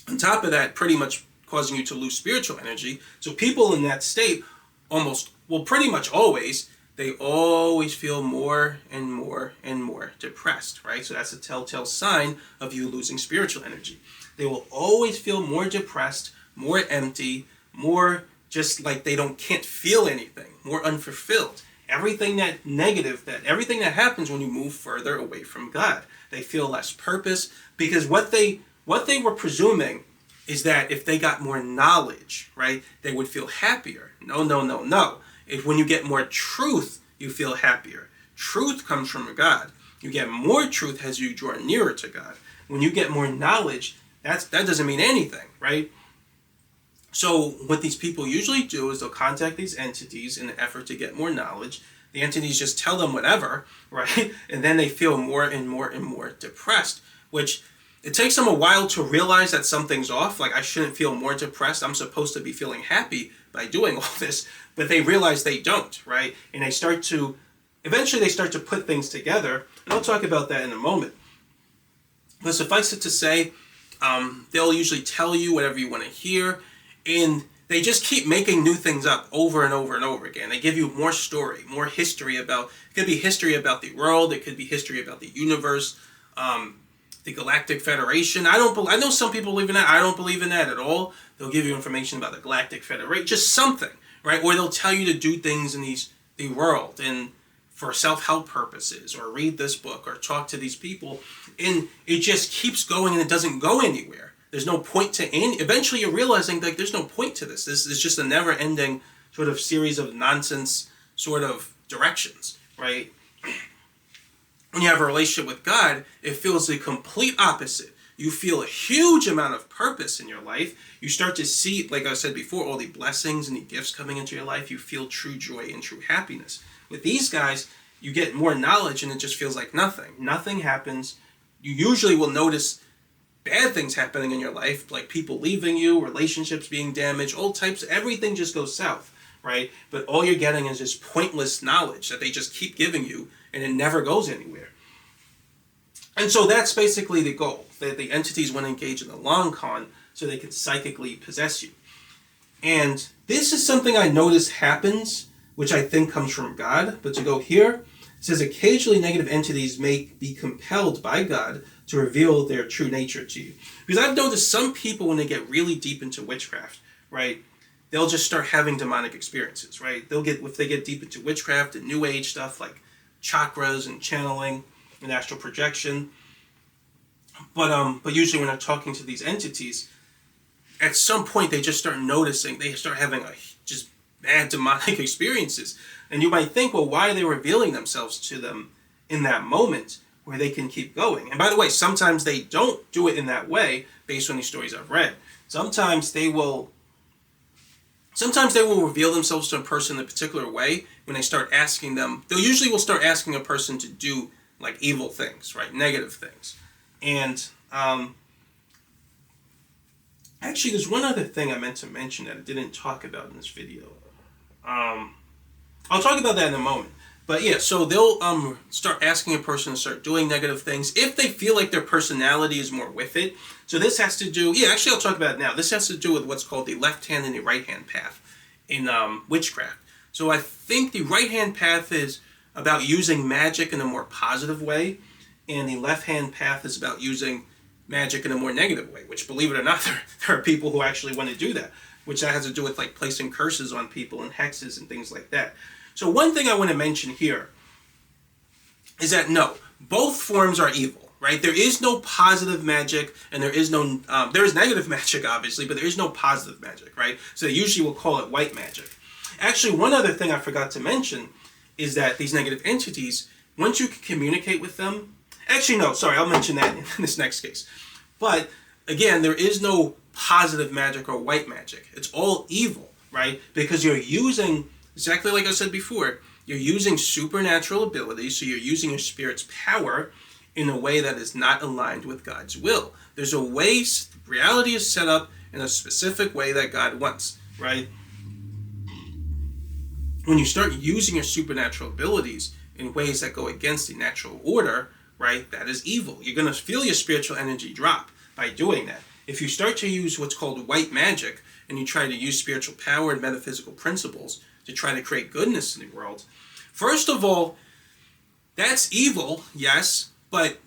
on top of that, pretty much causing you to lose spiritual energy. So people in that state pretty much always, they always feel more and more and more depressed, right? So that's a telltale sign of you losing spiritual energy. They will always feel more depressed, more empty, more just like they can't feel anything, more unfulfilled. Everything that happens when you move further away from God. They feel less purpose, because what they were presuming is that if they got more knowledge, right, they would feel happier. No. When you get more truth, you feel happier. Truth comes from God. You get more truth as you draw nearer to God. When you get more knowledge, that doesn't mean anything, right? So what these people usually do is they'll contact these entities in an effort to get more knowledge. The entities just tell them whatever, right? And then they feel more and more and more depressed, which it takes them a while to realize that something's off. Like, I shouldn't feel more depressed. I'm supposed to be feeling happy by doing all this. But they realize they don't, right? And eventually they start to put things together. And I'll talk about that in a moment. But suffice it to say, they'll usually tell you whatever you want to hear. And they just keep making new things up over and over and over again. They give you more story, more history about, it could be history about the world, it could be history about the universe, the Galactic Federation. I know some people believe in that. I don't believe in that at all. They'll give you information about the Galactic Federation, just something, right? Or they'll tell you to do things in the world and for self-help purposes, or read this book, or talk to these people. And it just keeps going and it doesn't go anywhere. There's no point to end. Eventually you're realizing like there's no point to this. This is just a never-ending sort of series of nonsense sort of directions, right? When you have a relationship with God, it feels the complete opposite. You feel a huge amount of purpose in your life. You start to see, like I said before, all the blessings and the gifts coming into your life. You feel true joy and true happiness. With these guys, you get more knowledge and it just feels like nothing. Nothing happens. You usually will notice bad things happening in your life, like people leaving you, relationships being damaged, all types, everything just goes south, right? But all you're getting is just pointless knowledge that they just keep giving you, and it never goes anywhere. And so that's basically the goal, that the entities want to engage in the long con so they can psychically possess you. And this is something I notice happens, which I think comes from God. But to go here, it says occasionally negative entities may be compelled by God to reveal their true nature to you. Because I've noticed some people, when they get really deep into witchcraft, right, they'll just start having demonic experiences, right? If they get deep into witchcraft and new age stuff like chakras and channeling and astral projection. But usually when they're talking to these entities, at some point they just start noticing, they start having just bad demonic experiences. And you might think, well, why are they revealing themselves to them in that moment where they can keep going? And by the way, sometimes they don't do it in that way based on these stories I've read. Sometimes they will reveal themselves to a person in a particular way when they start asking them. They usually will start asking a person to do like evil things, right? Negative things. And actually, there's one other thing I meant to mention that I didn't talk about in this video. I'll talk about that in a moment. But yeah, so they'll start asking a person to start doing negative things if they feel like their personality is more with it. So this has to do, actually I'll talk about it now. This has to do with what's called the left hand and the right hand path in witchcraft. So I think the right hand path is about using magic in a more positive way, and the left hand path is about using magic in a more negative way, which, believe it or not, there are people who actually want to do that, which that has to do with like placing curses on people and hexes and things like that. So one thing I want to mention here is that no, both forms are evil, right? There is no positive magic, and there is negative magic, obviously, but there is no positive magic, right? So they usually will call it white magic. Actually, one other thing I forgot to mention is that these negative entities, once you can communicate with them, actually no, sorry, I'll mention that in this next case. But again, there is no positive magic or white magic. It's all evil, right? Because you're using, exactly like I said before, you're using supernatural abilities, so you're using your spirit's power in a way that is not aligned with God's will. There's a way reality is set up in a specific way that God wants, right? When you start using your supernatural abilities in ways that go against the natural order, right, that is evil. You're going to feel your spiritual energy drop by doing that. If you start to use what's called white magic, and you try to use spiritual power and metaphysical principles to try to create goodness in the world, first of all, that's evil, yes, but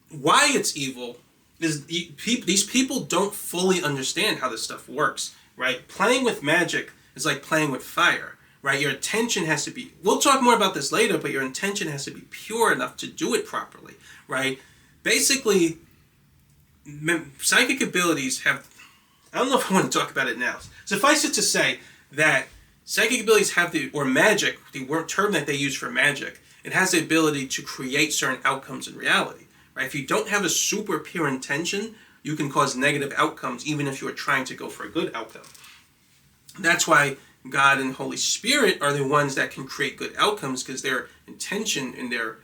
why it's evil is these people don't fully understand how this stuff works, right? Playing with magic is like playing with fire, right? Your intention has to be, we'll talk more about this later, but your intention has to be pure enough to do it properly, right? Basically, psychic abilities have, I don't know if I want to talk about it now. Suffice it to say that psychic abilities have or magic, the term that they use for magic, it has the ability to create certain outcomes in reality, right? If you don't have a super pure intention, you can cause negative outcomes even if you're trying to go for a good outcome. That's why God and Holy Spirit are the ones that can create good outcomes, because their intention and their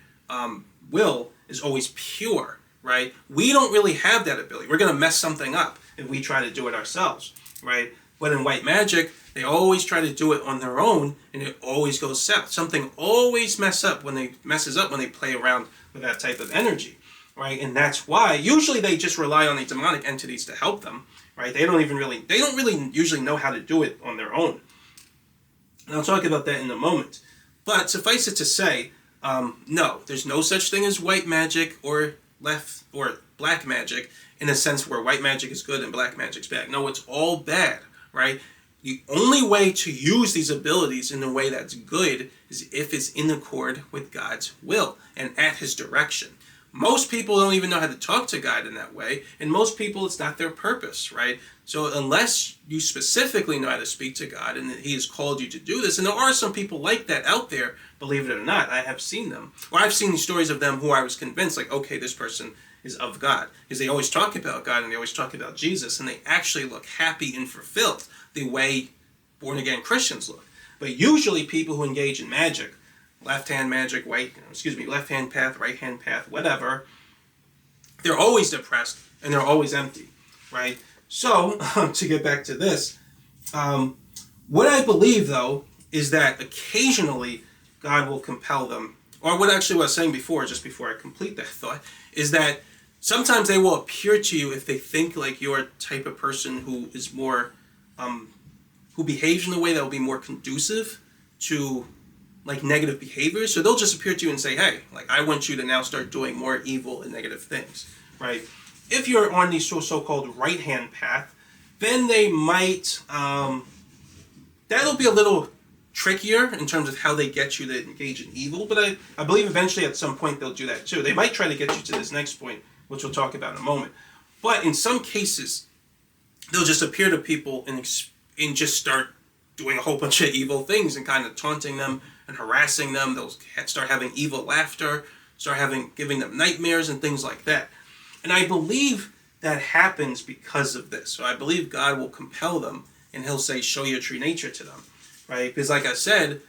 will is always pure, right? We don't really have that ability. We're going to mess something up if we try to do it ourselves, right? But in white magic, they always try to do it on their own, and it always goes south. Something always messes up when they play around with that type of energy, right? And that's why usually they just rely on the demonic entities to help them, right? They don't really usually know how to do it on their own. And I'll talk about that in a moment. But suffice it to say, no, there's no such thing as white magic or black magic, in a sense where white magic is good and black magic's bad. No, it's all bad, right? The only way to use these abilities in a way that's good is if it's in accord with God's will and at his direction. Most people don't even know how to talk to God in that way, and most people, it's not their purpose, right? So unless you specifically know how to speak to God and that he has called you to do this, and there are some people like that out there, believe it or not, I have seen them. Or I've seen stories of them who I was convinced, like, okay, this person is of God. Because they always talk about God and they always talk about Jesus, and they actually look happy and fulfilled the way born-again Christians look. But usually people who engage in magic, left-hand magic, left-hand path, right-hand path, whatever, they're always depressed and they're always empty, right? So, to get back to this, what I believe, though, is that occasionally God will compel them, or what actually I was saying before, just before I complete that thought, is that sometimes they will appear to you if they think like you're a type of person who is more, who behaves in a way that will be more conducive to like negative behavior. So they'll just appear to you and say, hey, like, I want you to now start doing more evil and negative things, right? If you're on the so-called right-hand path, then they might, that'll be a little trickier in terms of how they get you to engage in evil, but I believe eventually at some point they'll do that too. They might try to get you to this next point, which we'll talk about in a moment. But in some cases, they'll just appear to people and just start doing a whole bunch of evil things and kind of taunting them and harassing them. They'll start having evil laughter, giving them nightmares and things like that. And I believe that happens because of this. So I believe God will compel them and he'll say, show your true nature to them, right? Because like I said,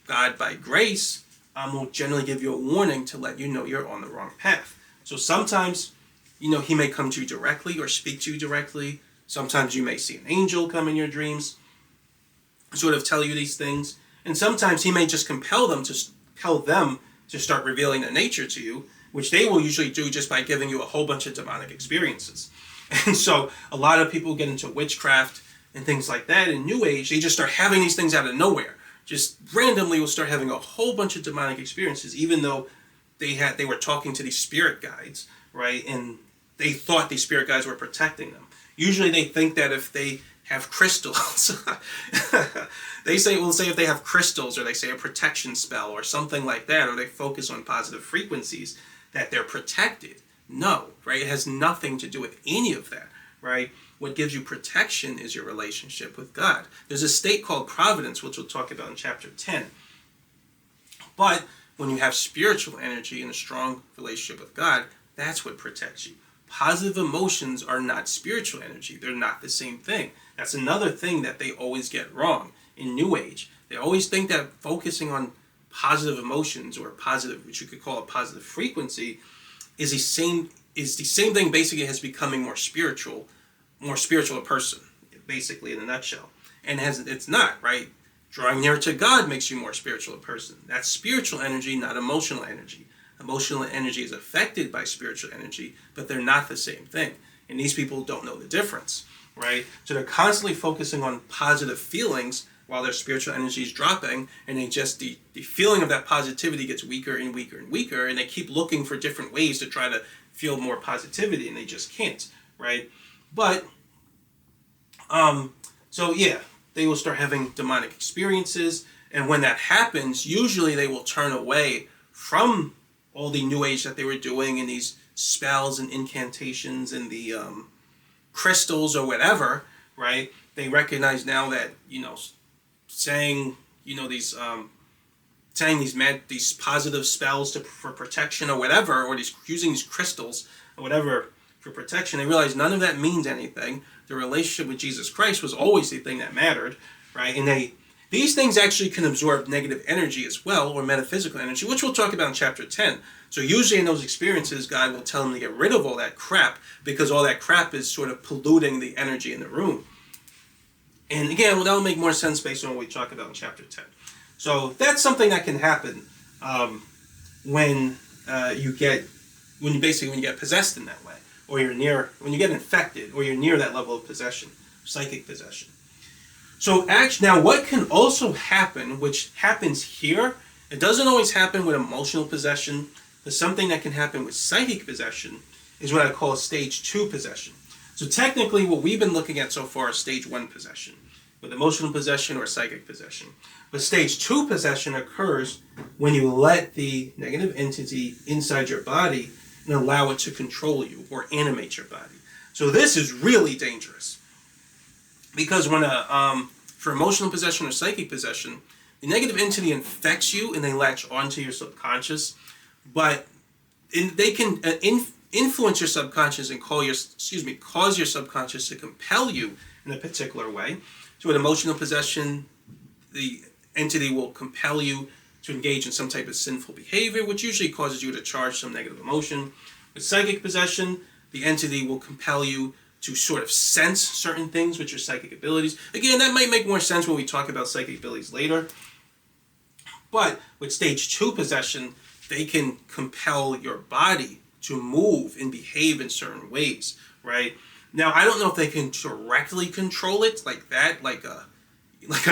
God by grace will generally give you a warning to let you know you're on the wrong path. So sometimes, he may come to you directly or speak to you directly. Sometimes you may see an angel come in your dreams, sort of tell you these things. And sometimes he may just compel them to start revealing their nature to you, which they will usually do just by giving you a whole bunch of demonic experiences. And so a lot of people get into witchcraft and things like that in New Age. They just start having these things out of nowhere. Just randomly will start having a whole bunch of demonic experiences, even though they were talking to these spirit guides, right? And they thought these spirit guides were protecting them. Usually they think that if they have crystals, they say if they have crystals, or they say a protection spell or something like that, or they focus on positive frequencies, that they're protected. No, right? It has nothing to do with any of that, right? What gives you protection is your relationship with God. There's a state called providence, which we'll talk about in chapter 10. But when you have spiritual energy and a strong relationship with God, that's what protects you. Positive emotions are not spiritual energy. They're not the same thing. That's another thing that they always get wrong in New Age. They always think that focusing on positive emotions, or positive, which you could call a positive frequency, is the same thing basically as becoming more spiritual, more spiritual a person, basically in a nutshell. And it's not, right? Drawing near to God makes you more spiritual a person. That's spiritual energy, not emotional energy. Emotional energy is affected by spiritual energy, but they're not the same thing. And these people don't know the difference, right? So they're constantly focusing on positive feelings while their spiritual energy is dropping, and the feeling of that positivity gets weaker and weaker and weaker, and they keep looking for different ways to try to feel more positivity, and they just can't, right? But, so yeah, they will start having demonic experiences, and when that happens, usually they will turn away from all the new age that they were doing and these spells and incantations and the crystals or whatever, right? They recognize now that, saying, saying these positive spells for protection or whatever, or using these crystals or whatever for protection, they realize none of that means anything. The relationship with Jesus Christ was always the thing that mattered, right? And these things actually can absorb negative energy as well, or metaphysical energy, which we'll talk about in chapter 10. So usually in those experiences, God will tell them to get rid of all that crap, because all that crap is sort of polluting the energy in the room. And again, that will make more sense based on what we talk about in chapter 10. So that's something that can happen when you get possessed in that way, or when you get infected, or you're near that level of possession, psychic possession. So actually, now what can also happen, which happens here, it doesn't always happen with emotional possession, but something that can happen with psychic possession is what I call stage 2 possession. So technically what we've been looking at so far is stage 1 possession, with emotional possession or psychic possession. But stage 2 possession occurs when you let the negative entity inside your body and allow it to control you or animate your body. So this is really dangerous. Because when for emotional possession or psychic possession, the negative entity infects you and they latch onto your subconscious, but they can influence your subconscious and cause your subconscious to compel you in a particular way. So with emotional possession, the entity will compel you to engage in some type of sinful behavior, which usually causes you to charge some negative emotion. With psychic possession, the entity will compel you to sort of sense certain things with your psychic abilities. Again, that might make more sense when we talk about psychic abilities later. But with stage 2 possession, they can compel your body to move and behave in certain ways, right? Now, I don't know if they can directly control it like that, like a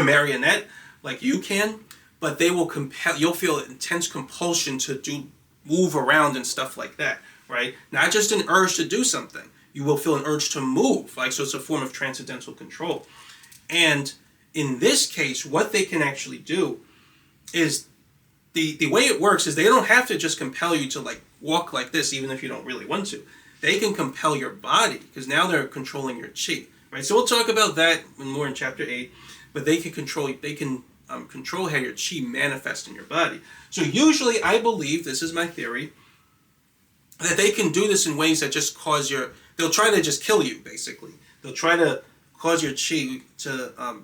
marionette, like you can, but they will you'll feel intense compulsion to move around and stuff like that, right? Not just an urge to do something. You will feel an urge to move, so it's a form of transcendental control. And in this case, what they can actually do is, the way it works is they don't have to just compel you to walk like this, even if you don't really want to. They can compel your body, because now they're controlling your chi, right? So we'll talk about that more in chapter 8, but they can control how your chi manifests in your body. So usually, I believe, this is my theory, that they can do this in ways that just they'll try to just kill you, basically. They'll try to cause your chi to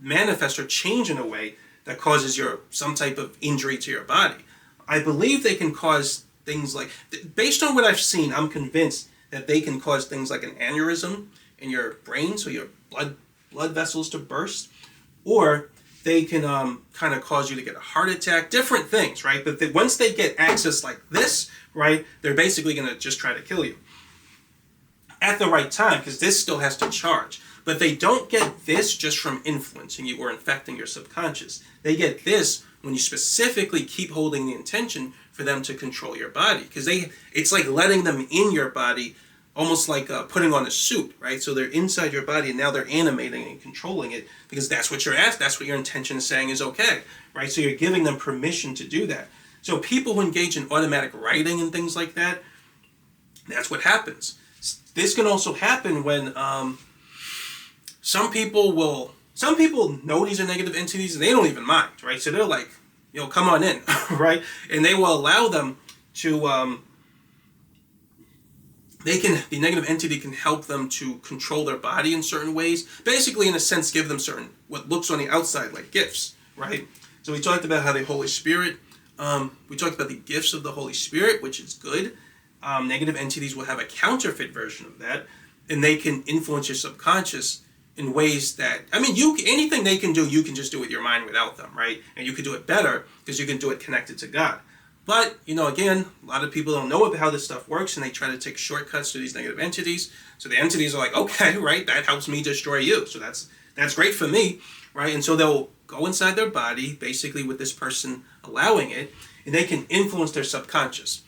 manifest or change in a way that causes some type of injury to your body. I believe they can cause things like, based on what I've seen, I'm convinced that they can cause things like an aneurysm in your brain, so your blood vessels to burst, or they can kind of cause you to get a heart attack, different things, right? But once they get access like this, right, they're basically going to just try to kill you at the right time, because this still has to charge. But they don't get this just from influencing you or infecting your subconscious. They get this when you specifically keep holding the intention for them to control your body, because it's like letting them in your body, almost like putting on a suit, right? So they're inside your body and now they're animating and controlling it, because that's what you're asked. That's what your intention is saying is okay, right? So you're giving them permission to do that. So people who engage in automatic writing and things like that, that's what happens. This can also happen when some people know these are negative entities and they don't even mind, right? So they're like, come on in, right? And they will allow them to, the negative entity can help them to control their body in certain ways. Basically, in a sense, give them certain, what looks on the outside like gifts, right? So we talked about how the Holy Spirit, we talked about the gifts of the Holy Spirit, which is good. Negative entities will have a counterfeit version of that. and they can influence your subconscious in ways that, I mean, anything they can do, you can just do with your mind without them, right? And you can do it better because you can do it connected to God. But, again, a lot of people don't know how this stuff works, and they try to take shortcuts to these negative entities. So the entities are like, okay, right, that helps me destroy you. So that's great for me, right? And so they'll go inside their body, basically with this person allowing it, and they can influence their subconscious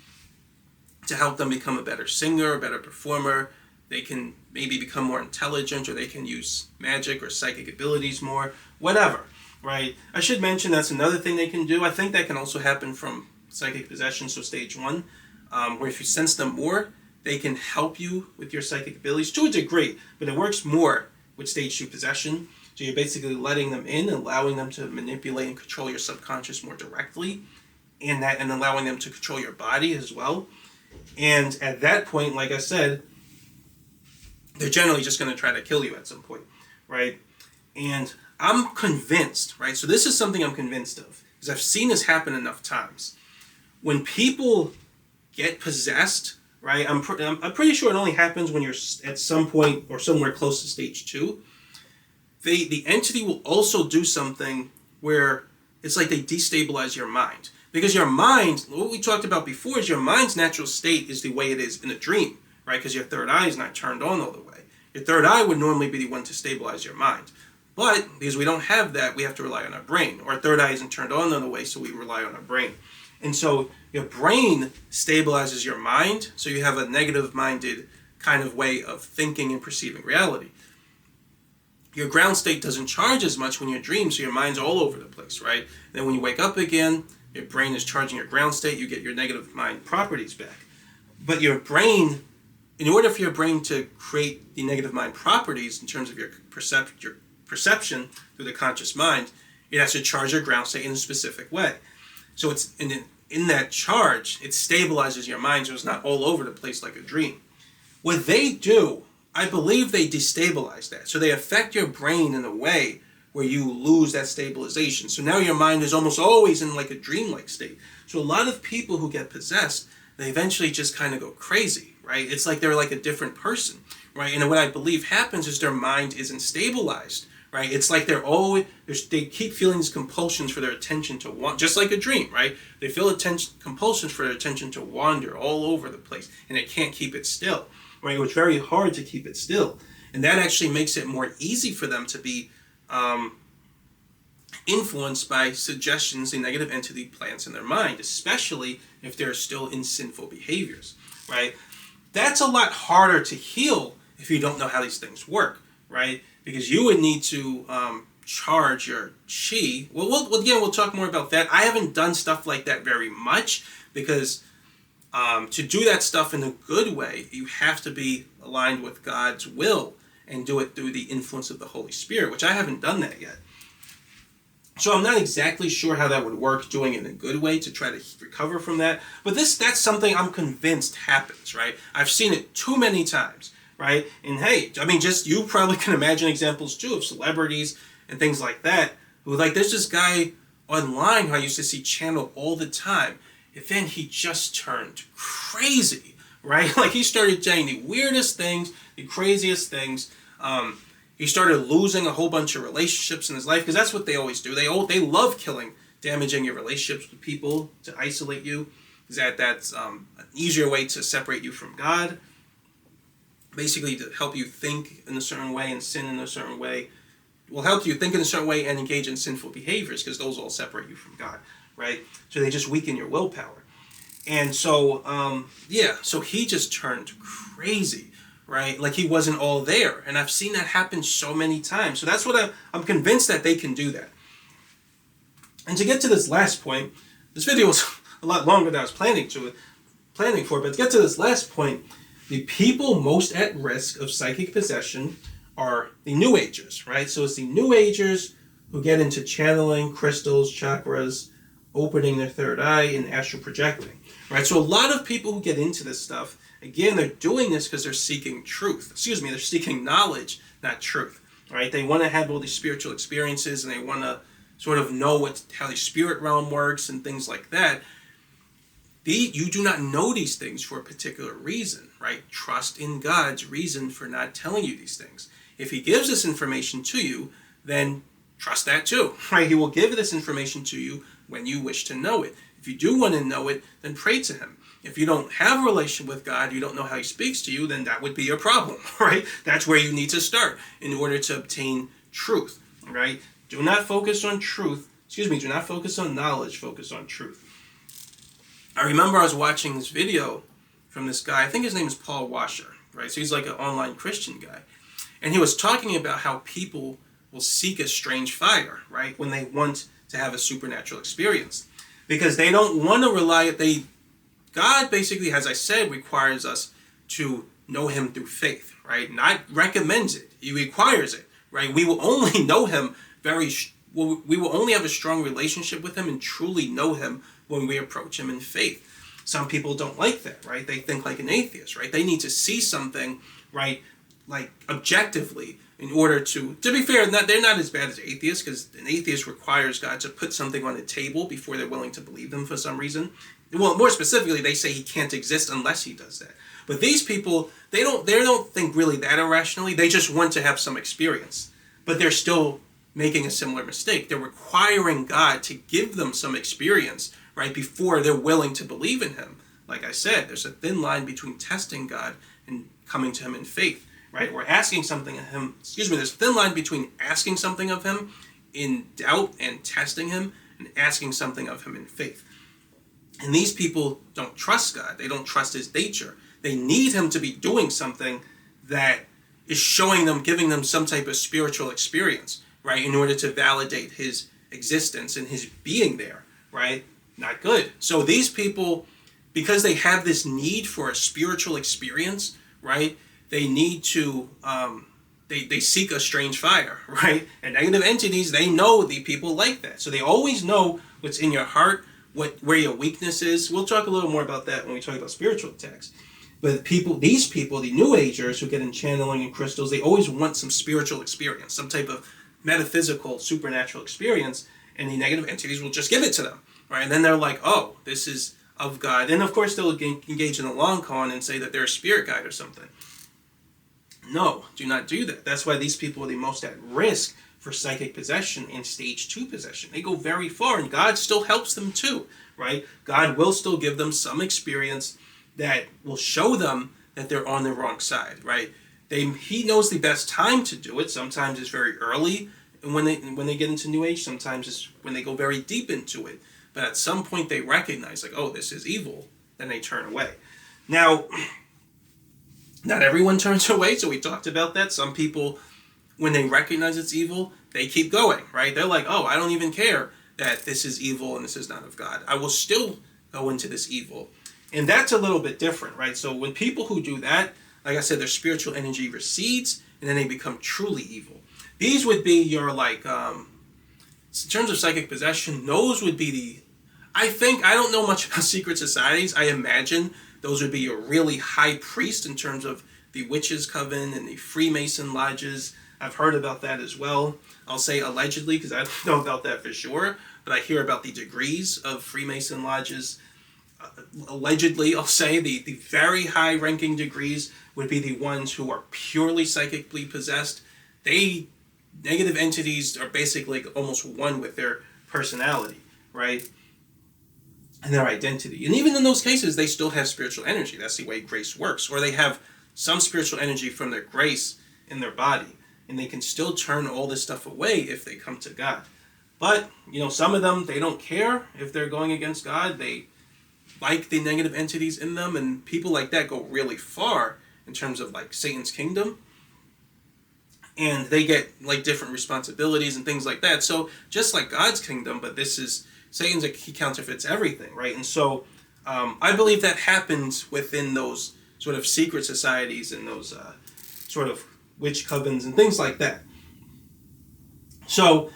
to help them become a better singer, a better performer. They can maybe become more intelligent, or they can use magic or psychic abilities more, whatever, right? I should mention that's another thing they can do. I think that can also happen from psychic possession, so stage 1, where if you sense them more, they can help you with your psychic abilities to a degree, but it works more with stage 2 possession. So you're basically letting them in, allowing them to manipulate and control your subconscious more directly, and allowing them to control your body as well. And at that point, like I said, they're generally just going to try to kill you at some point, right? And I'm convinced, right? So this is something I'm convinced of, because I've seen this happen enough times. When people get possessed, right? I'm pretty sure it only happens when you're at some point or somewhere close to stage 2. The entity will also do something where it's like they destabilize your mind. Because your mind, what we talked about before, is your mind's natural state is the way it is in a dream, right? Because your third eye is not turned on all the way. Your third eye would normally be the one to stabilize your mind. But because we don't have that, we have to rely on our brain. Our third eye isn't turned on all the way, so we rely on our brain. And so your brain stabilizes your mind, so you have a negative-minded kind of way of thinking and perceiving reality. Your ground state doesn't charge as much when you dream, so your mind's all over the place, right? And then when you wake up again, your brain is charging your ground state, you get your negative mind properties back. But your brain, in order for your brain to create the negative mind properties in terms of your perception through the conscious mind, it has to charge your ground state in a specific way. So it's in that charge, it stabilizes your mind so it's not all over the place like a dream. What they do, I believe they destabilize that. So they affect your brain in a way where you lose that stabilization. So now your mind is almost always in like a dreamlike state. So a lot of people who get possessed, they eventually just kind of go crazy, right? It's like they're like a different person, right? And what I believe happens is their mind isn't stabilized, right? It's like they keep feeling these compulsions for their attention to wander, just like a dream, right? They feel compulsions for their attention to wander all over the place, and they can't keep it still, right? It's very hard to keep it still. And that actually makes it more easy for them to be influenced by suggestions the negative entity plants in their mind, especially if they're still in sinful behaviors, right? That's a lot harder to heal if you don't know how these things work, right? Because you would need to charge your chi. Well, we'll talk more about that. I haven't done stuff like that very much because to do that stuff in a good way, you have to be aligned with God's will and do it through the influence of the Holy Spirit, which I haven't done that yet. So I'm not exactly sure how that would work, doing it in a good way to try to recover from that. But that's something I'm convinced happens, right? I've seen it too many times, right? And hey, I mean, just you probably can imagine examples too of celebrities and things like that who, like, there's this guy online who I used to see channel all the time, and then he just turned crazy, right? Like, he started saying the weirdest things, the craziest things. He started losing a whole bunch of relationships in his life, because that's what they always do. They love damaging your relationships with people to isolate you, because that's an easier way to separate you from God. Basically, to help you think in a certain way and sin in a certain way. Will help you think in a certain way and engage in sinful behaviors, because those all separate you from God, right? So they just weaken your willpower. And so, so he just turned crazy, right? Like he wasn't all there. And I've seen that happen so many times. So that's what I'm convinced that they can do that. And to get to this last point, this video was a lot longer than I was planning for, but to get to this last point, the people most at risk of psychic possession are the New Agers, right? So it's the New Agers who get into channeling, crystals, chakras, opening their third eye, and astral projecting, right? So a lot of people who get into this stuff, again, they're doing this because they're seeking truth. They're seeking knowledge, not truth, right? They want to have all these spiritual experiences, and they want to sort of know how the spirit realm works and things like that. You do not know these things for a particular reason, right? Trust in God's reason for not telling you these things. If he gives this information to you, then trust that too, right? He will give this information to you when you wish to know it. If you do want to know it, then pray to him. If you don't have a relationship with God, you don't know how he speaks to you, then that would be your problem, right? That's where you need to start in order to obtain truth, right? Do not focus on truth. Do not focus on knowledge, focus on truth. I remember I was watching this video from this guy, I think his name is Paul Washer, right? So he's like an online Christian guy. And he was talking about how people will seek a strange fire, right? When they want to have a supernatural experience. Because they don't want to rely, God basically, as I said, requires us to know him through faith, right? Not recommends it. He requires it, right? We will only know him we will only have a strong relationship with him and truly know him when we approach him in faith. Some people don't like that, right? They think like an atheist, right? They need to see something, right, like objectively in order to be fair, they're not as bad as atheists, because an atheist requires God to put something on the table before they're willing to believe them for some reason. Well, more specifically, they say he can't exist unless he does that. But these people, they don't think really that irrationally. They just want to have some experience. But they're still making a similar mistake. They're requiring God to give them some experience, right, before they're willing to believe in him. Like I said, there's a thin line between testing God and coming to him in faith, right? We're asking something of him, there's a thin line between asking something of him in doubt and testing him, and asking something of him in faith. And these people don't trust God. They don't trust his nature. They need him to be doing something that is showing them, giving them some type of spiritual experience, right, in order to validate his existence and his being there, right? Not good. So these people, because they have this need for a spiritual experience, right, they need to, they seek a strange fire, right? And negative entities, they know the people like that. So they always know what's in your heart, where your weakness is. We'll talk a little more about that when we talk about spiritual attacks. But these people, the New Agers who get in channeling and crystals, they always want some spiritual experience, some type of metaphysical, supernatural experience, and the negative entities will just give it to them, right? And then they're like, oh, this is of God. And of course, they'll engage in a long con and say that they're a spirit guide or something. No, do not do that. That's why these people are the most at risk for psychic possession and stage 2 possession. They go very far, and God still helps them too, right? God will still give them some experience that will show them that they're on the wrong side, right? He knows the best time to do it. Sometimes it's very early when they get into New Age. Sometimes it's when they go very deep into it. But at some point they recognize, like, oh, this is evil. Then they turn away. Now, not everyone turns away, so we talked about that. Some people, when they recognize it's evil, they keep going, right? They're like, oh, I don't even care that this is evil and this is not of God. I will still go into this evil. And that's a little bit different, right? So when people who do that, like I said, their spiritual energy recedes, and then they become truly evil. These would be your, like, in terms of psychic possession, those would be I don't know much about secret societies. I imagine those would be your really high priest in terms of the Witches' Coven and the Freemason lodges. I've heard about that as well. I'll say allegedly, because I don't know about that for sure, but I hear about the degrees of Freemason lodges. Allegedly, I'll say the very high-ranking degrees would be the ones who are purely psychically possessed. Negative entities are basically almost one with their personality, right? And their identity. And even in those cases, they still have spiritual energy. That's the way grace works. Or they have some spiritual energy from their grace in their body. And they can still turn all this stuff away if they come to God. But, some of them, they don't care if they're going against God. They like the negative entities in them. And people like that go really far in terms of, like, Satan's kingdom. And they get, like, different responsibilities and things like that. So, just like God's kingdom, but Satan's, he counterfeits everything, right? And so, I believe that happens within those sort of secret societies and those sort of witch covens and things like that. So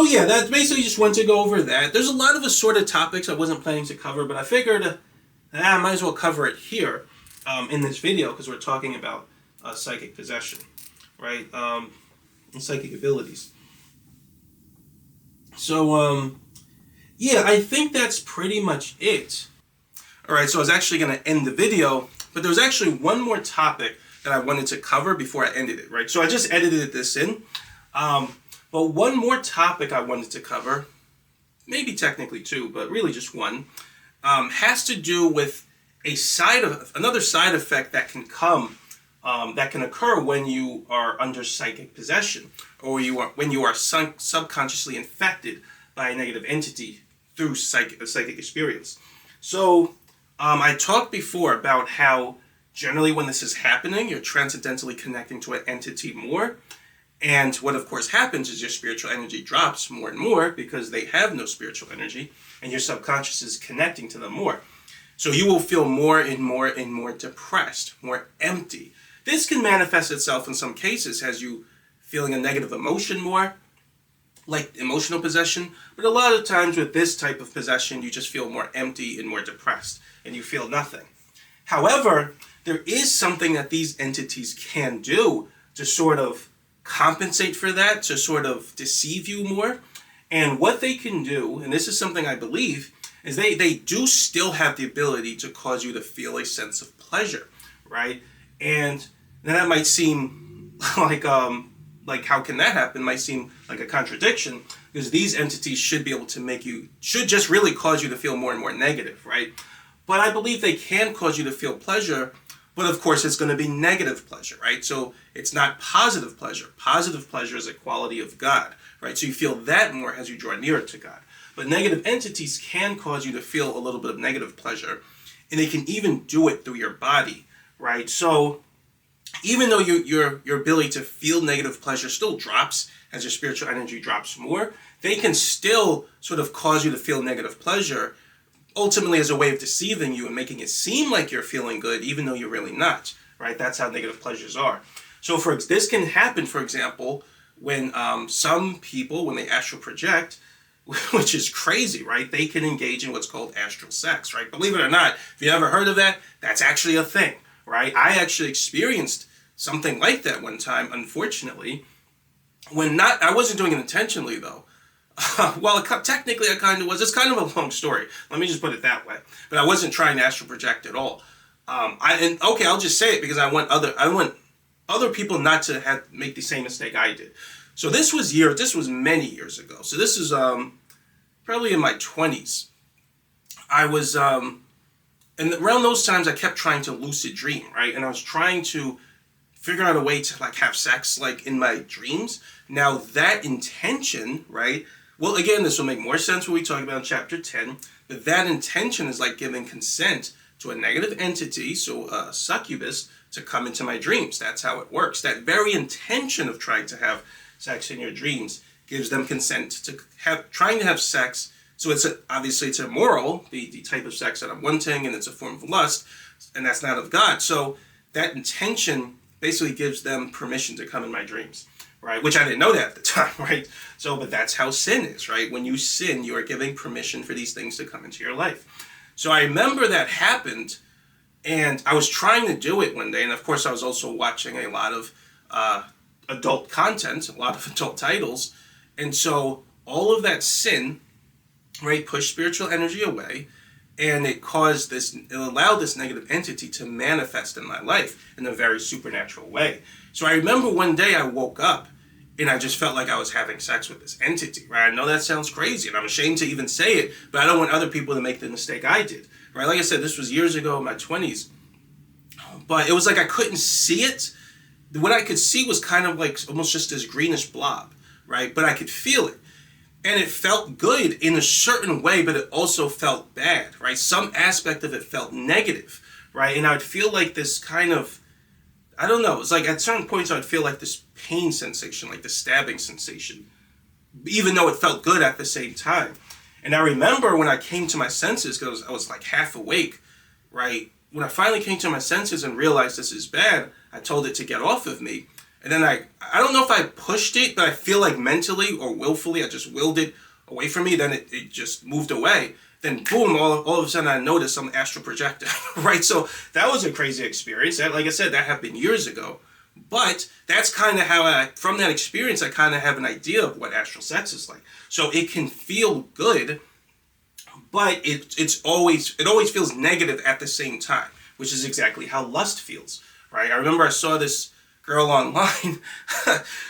yeah, that's basically just wanted to go over that. There's a lot of assorted topics I wasn't planning to cover, but I figured I might as well cover it here in this video because we're talking about psychic possession, right? And psychic abilities. So, yeah, I think that's pretty much it. All right, so I was actually going to end the video, but there was actually one more topic that I wanted to cover before I ended it, right? So I just edited this in. But one more topic I wanted to cover, maybe technically two, but really just one, has to do with another side effect that can come, that can occur when you are under psychic possession, or when you are subconsciously infected by a negative entity through a psychic experience. So I talked before about how generally when this is happening, you're transcendentally connecting to an entity more. And what of course happens is your spiritual energy drops more and more because they have no spiritual energy and your subconscious is connecting to them more. So you will feel more and more and more depressed, more empty. This can manifest itself in some cases as you feeling a negative emotion more, like emotional possession. But a lot of times with this type of possession, you just feel more empty and more depressed and you feel nothing. However, there is something that these entities can do to sort of compensate for that, to sort of deceive you more. And what they can do, and this is something I believe, is they do still have the ability to cause you to feel a sense of pleasure, right? And then that might seem like how can that happen? Might seem like a contradiction, because these entities should be able to should just really cause you to feel more and more negative, right? But I believe they can cause you to feel pleasure, but of course it's going to be negative pleasure, right? So it's not positive pleasure. Positive pleasure is a quality of God, right? So you feel that more as you draw nearer to God. But negative entities can cause you to feel a little bit of negative pleasure, and they can even do it through your body, right? So even though your ability to feel negative pleasure still drops as your spiritual energy drops more, they can still sort of cause you to feel negative pleasure, ultimately as a way of deceiving you and making it seem like you're feeling good, even though you're really not, right? That's how negative pleasures are. So this can happen, for example, when some people, when they astral project, which is crazy, right? They can engage in what's called astral sex, right? Believe it or not, if you ever heard of that, that's actually a thing, right? I actually experienced something like that one time, unfortunately, I wasn't doing it intentionally though. Well, technically I kind of was. It's kind of a long story. Let me just put it that way. But I wasn't trying to astral project at all. I'll just say it because I want other people not to make the same mistake I did. So this was many years ago. So this is probably in my 20s. I was and around those times I kept trying to lucid dream, right? And I was trying to figure out a way to have sex in my dreams. Now that intention, right? Well, again, this will make more sense when we talk about in chapter 10, but that intention is like giving consent to a negative entity, so a succubus, to come into my dreams. That's how it works. That very intention of trying to have sex in your dreams gives them consent to trying to have sex. So obviously it's immoral, the type of sex that I'm wanting, and it's a form of lust, and that's not of God. So that intention basically gives them permission to come in my dreams, right? Which I didn't know that at the time, right? So, but that's how sin is, right? When you sin, you are giving permission for these things to come into your life. So I remember that happened, and I was trying to do it one day, and of course I was also watching a lot of adult content, a lot of adult titles, and so all of that sin, right, pushed spiritual energy away, and it allowed this negative entity to manifest in my life in a very supernatural way. So I remember one day I woke up and I just felt like I was having sex with this entity, right? I know that sounds crazy and I'm ashamed to even say it, but I don't want other people to make the mistake I did, right? Like I said, this was years ago in my 20s, but it was like I couldn't see it. What I could see was kind of like almost just this greenish blob, right? But I could feel it. And it felt good in a certain way, but it also felt bad, right? Some aspect of it felt negative, right? And I would feel like this kind of, I don't know, it's like at certain points I would feel like this pain sensation, like the stabbing sensation, even though it felt good at the same time. And I remember when I came to my senses, because I was like half awake, right? When I finally came to my senses and realized this is bad, I told it to get off of me. And then I don't know if I pushed it, but I feel like mentally or willfully, I just willed it away from me. Then it just moved away. Then boom, all of a sudden I noticed I'm astral projecting, right? So that was a crazy experience. Like I said, that happened years ago. But that's kind of how from that experience, I kind of have an idea of what astral sex is like. So it can feel good, but it always feels negative at the same time, which is exactly how lust feels, right? I remember I saw this girl online.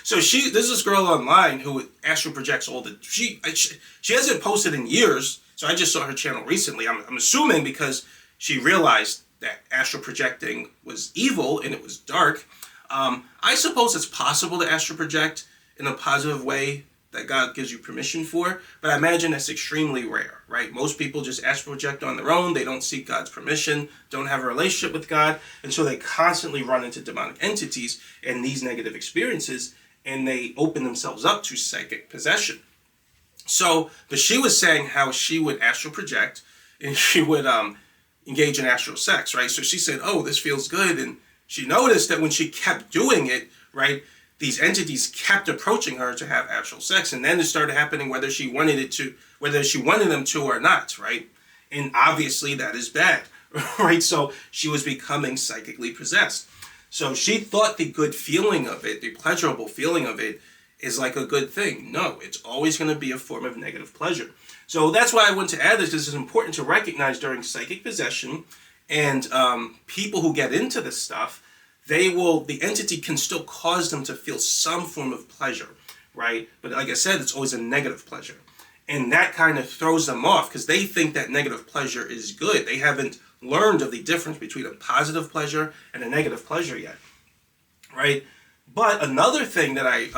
So there's this girl online who astral projects all the she hasn't posted in years, so I just saw her channel recently. I'm assuming because she realized that astral projecting was evil and it was dark. I suppose it's possible to astral project in a positive way that God gives you permission for, but I imagine that's extremely rare, right? Most people just astral project on their own. They don't seek God's permission, don't have a relationship with God, and so they constantly run into demonic entities and these negative experiences, and they open themselves up to psychic possession. So, but she was saying how she would astral project and she would engage in astral sex, right? So she said, oh, this feels good, and she noticed that when she kept doing it, right, these entities kept approaching her to have actual sex, and then it started happening whether she wanted them to or not, right? And obviously that is bad, right? So she was becoming psychically possessed. So she thought the good feeling of it, the pleasurable feeling of it, is like a good thing. No, it's always going to be a form of negative pleasure. So that's why I want to add this, because it's important to recognize during psychic possession and people who get into this stuff, the entity can still cause them to feel some form of pleasure, right? But like I said, it's always a negative pleasure. And that kind of throws them off because they think that negative pleasure is good. They haven't learned of the difference between a positive pleasure and a negative pleasure yet, right? But another thing that I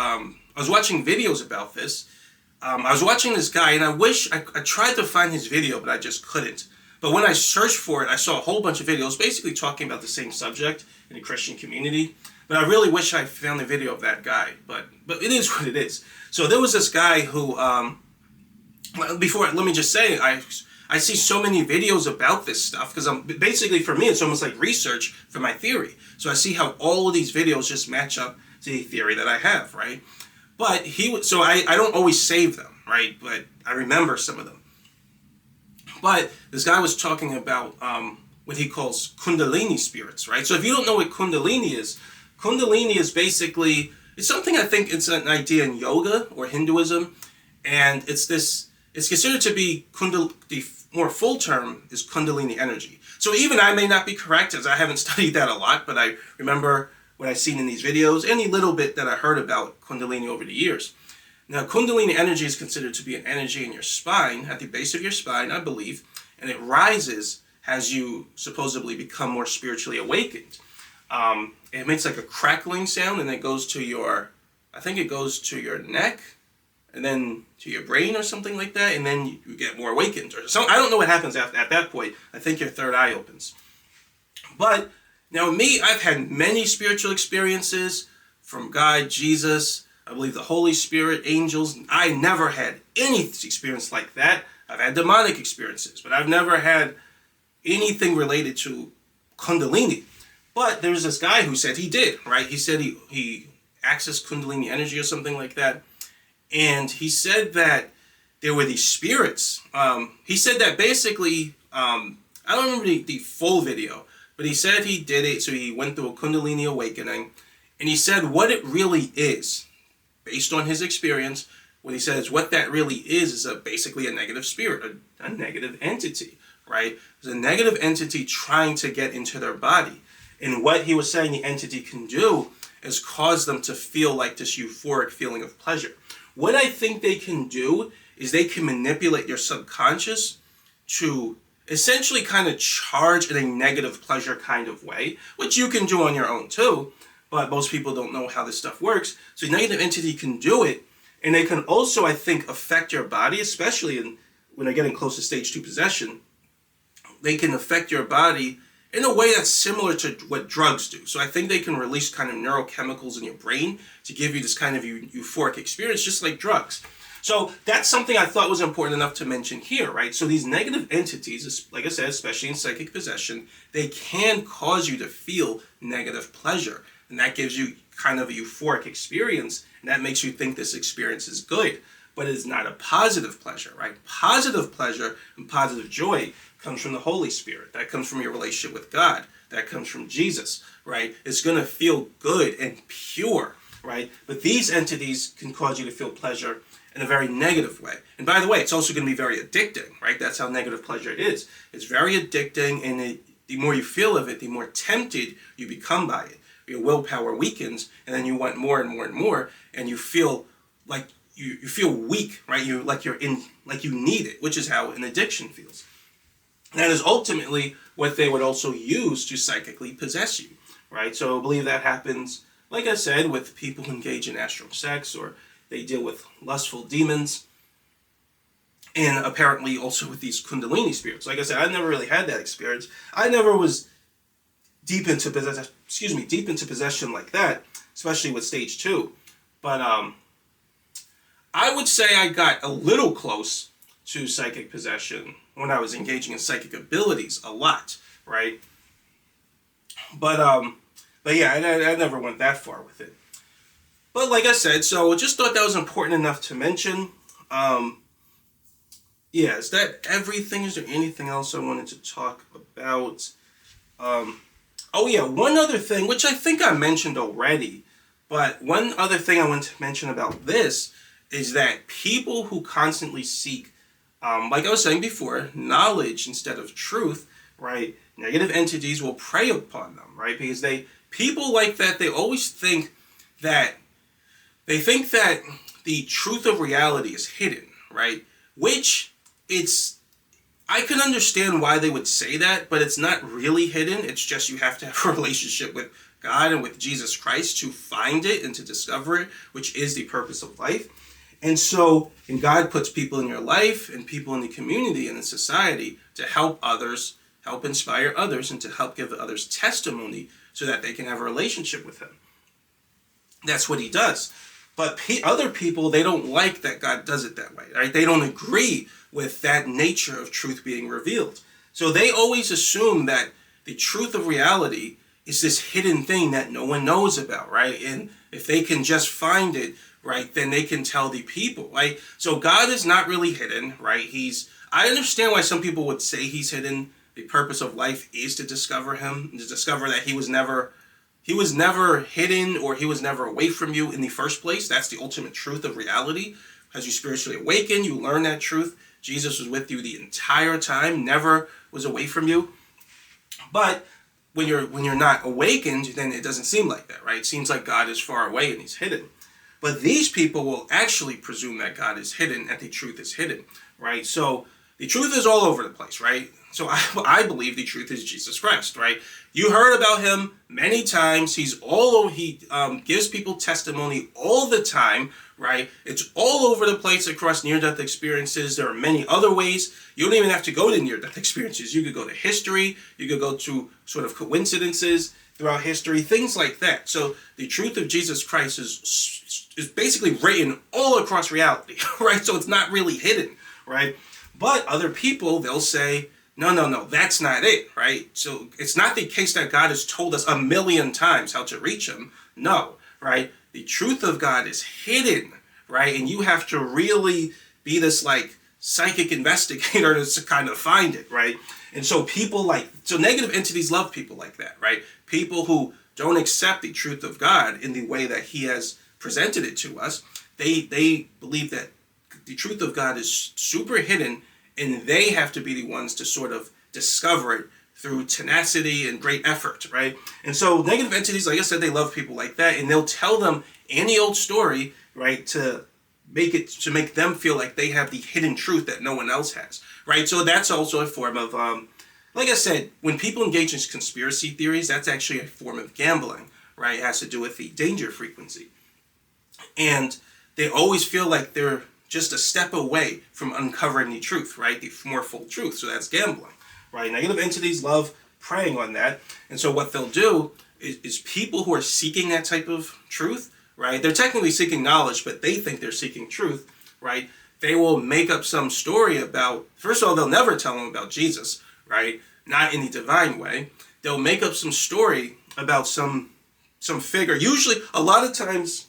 was watching videos about this. I was watching this guy, and I tried to find his video, but I just couldn't. But when I searched for it, I saw a whole bunch of videos basically talking about the same subject in the Christian community. But I really wish I found the video of that guy. But it is what it is. So there was this guy who, let me just say, I see so many videos about this stuff because basically for me, it's almost like research for my theory. So I see how all of these videos just match up to the theory that I have, right? But I don't always save them, right? But I remember some of them. But this guy was talking about what he calls Kundalini spirits, right? So if you don't know what Kundalini is basically, it's something I think it's an idea in yoga or Hinduism. And it's considered to be the more full term is Kundalini energy. So even I may not be correct as I haven't studied that a lot, but I remember what I've seen in these videos, any little bit that I heard about Kundalini over the years. Now, Kundalini energy is considered to be an energy in your spine, at the base of your spine, I believe, and it rises as you supposedly become more spiritually awakened. It makes like a crackling sound, and it goes to your neck, and then to your brain or something like that, and then you get more awakened. I don't know what happens at that point. I think your third eye opens. But now me, I've had many spiritual experiences from God, Jesus, I believe the Holy Spirit, angels. I never had any experience like that. I've had demonic experiences, but I've never had anything related to Kundalini. But there's this guy who said he did, right? He said he accessed Kundalini energy or something like that. And he said that there were these spirits. He said that basically, I don't remember the full video, but he said he did it. So he went through a Kundalini awakening. And he said what it really is, based on his experience, what he says, what that really is basically a negative spirit, a negative entity, right? It's a negative entity trying to get into their body. And what he was saying the entity can do is cause them to feel like this euphoric feeling of pleasure. What I think they can do is they can manipulate your subconscious to essentially kind of charge in a negative pleasure kind of way, which you can do on your own too. But most people don't know how this stuff works. So a negative entity can do it, and they can also, I think, affect your body, especially when they're getting close to stage 2 possession. They can affect your body in a way that's similar to what drugs do. So I think they can release kind of neurochemicals in your brain to give you this kind of euphoric experience, just like drugs. So that's something I thought was important enough to mention here, right? So these negative entities, like I said, especially in psychic possession, they can cause you to feel negative pleasure. And that gives you kind of a euphoric experience, and that makes you think this experience is good. But it's not a positive pleasure, right? Positive pleasure and positive joy comes from the Holy Spirit. That comes from your relationship with God. That comes from Jesus, right? It's going to feel good and pure, right? But these entities can cause you to feel pleasure, in a very negative way. And by the way, it's also going to be very addicting, right? That's how negative pleasure is. It's very addicting, and the more you feel of it, the more tempted you become by it. Your willpower weakens, and then you want more and more and more, and you feel like you feel weak, right? You need it, which is how an addiction feels. And that is ultimately what they would also use to psychically possess you, right? So I believe that happens, like I said, with people who engage in astral sex, or they deal with lustful demons, and apparently also with these Kundalini spirits. Like I said, I never really had that experience. I never was deep into possession like that, especially with stage 2. But I would say I got a little close to psychic possession when I was engaging in psychic abilities a lot, right? But yeah, I never went that far with it. But like I said, so just thought that was important enough to mention. Yeah, is that everything? Is there anything else I wanted to talk about? Oh yeah, one other thing, which I think I mentioned already, but one other thing I want to mention about this is that people who constantly seek, like I was saying before, knowledge instead of truth, right? Negative entities will prey upon them, right? Because people like that, they always think that the truth of reality is hidden, right? Which I can understand why they would say that, but it's not really hidden. It's just you have to have a relationship with God and with Jesus Christ to find it and to discover it, which is the purpose of life. And so, and God puts people in your life and people in the community and in society to help others, help inspire others, and to help give others testimony so that they can have a relationship with Him. That's what He does. But other people, they don't like that God does it that way, right? They don't agree with that nature of truth being revealed. So they always assume that the truth of reality is this hidden thing that no one knows about, right? And if they can just find it, right, then they can tell the people, right? So God is not really hidden, right? I understand why some people would say He's hidden. The purpose of life is to discover Him, to discover that He was never hidden, or He was never away from you in the first place. That's the ultimate truth of reality. As you spiritually awaken, you learn that truth. Jesus was with you the entire time, never was away from you. But when you're not awakened, then it doesn't seem like that, right? It seems like God is far away and He's hidden. But these people will actually presume that God is hidden and the truth is hidden, right? So the truth is all over the place, right? So I believe the truth is Jesus Christ, right? You heard about Him many times. He gives people testimony all the time, right? It's all over the place across near-death experiences. There are many other ways. You don't even have to go to near-death experiences. You could go to history. You could go to sort of coincidences throughout history, things like that. So the truth of Jesus Christ is basically written all across reality, right? So it's not really hidden, right? But other people, they'll say, no, that's not it, right? So it's not the case that God has told us 1,000,000 times how to reach Him. No, right? The truth of God is hidden, right? And you have to really be this like psychic investigator to kind of find it, right? And so negative entities love people like that, right? People who don't accept the truth of God in the way that He has presented it to us, they believe that the truth of God is super hidden, and they have to be the ones to sort of discover it through tenacity and great effort, right? And so negative entities, like I said, they love people like that, and they'll tell them any old story, right, to make them feel like they have the hidden truth that no one else has, right? So that's also a form of, like I said, when people engage in conspiracy theories, that's actually a form of gambling, right? It has to do with the danger frequency. And they always feel like they're just a step away from uncovering the truth, right? The more full truth. So that's gambling, right? Negative entities love preying on that. And so what they'll do is people who are seeking that type of truth, right? They're technically seeking knowledge, but they think they're seeking truth, right? They will make up some story about, first of all, they'll never tell them about Jesus, right? Not in the divine way. They'll make up some story about some figure. Usually, a lot of times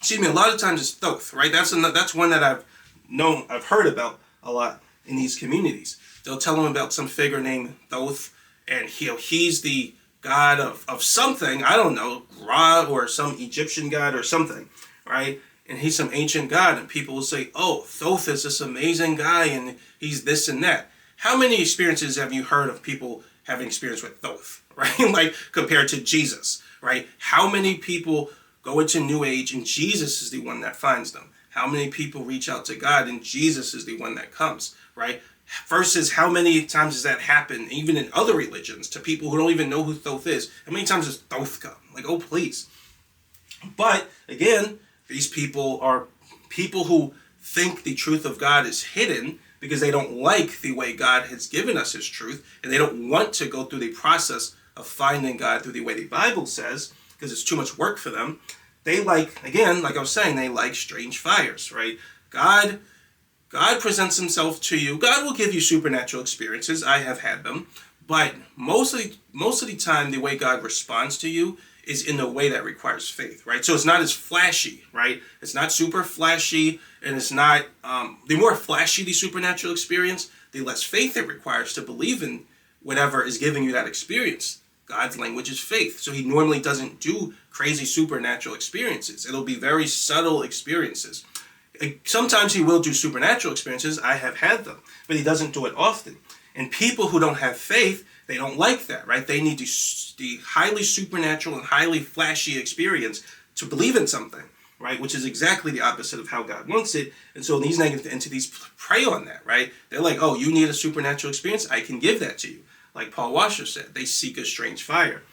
it's Thoth, right? That's one that I've heard about a lot in these communities. They'll tell them about some figure named Thoth, and he's the god of something, I don't know, Ra or some Egyptian god or something, right? and he's some ancient god, and people will say, oh, Thoth is this amazing guy, and he's this and that. How many experiences have you heard of people having experience with Thoth, right? Like compared to Jesus, right? How many people go into New Age and Jesus is the one that finds them? How many people reach out to God and Jesus is the one that comes, right? Versus how many times does that happen, even in other religions, to people who don't even know who Thoth is? How many times does Thoth come? Like, oh, please. But again, these people are people who think the truth of God is hidden because they don't like the way God has given us his truth, and they don't want to go through the process of finding God through the way the Bible says, because it's too much work for them. They like, again, like I was saying, they like strange fires, right? God presents himself to you. God will give you supernatural experiences. I have had them. But most of the time, the way God responds to you is in a way that requires faith, right? So it's not as flashy, right? It's not super flashy, and it's not, the more flashy the supernatural experience, the less faith it requires to believe in whatever is giving you that experience. God's language is faith. So he normally doesn't do crazy supernatural experiences. It'll be very subtle experiences. Sometimes he will do supernatural experiences. I have had them, but he doesn't do it often. And people who don't have faith, they don't like that, right? They need the highly supernatural and highly flashy experience to believe in something, right? Which is exactly the opposite of how God wants it. And so these negative entities prey on that, right? They're like, oh, you need a supernatural experience? I can give that to you. Like Paul Washer said, they seek a strange fire.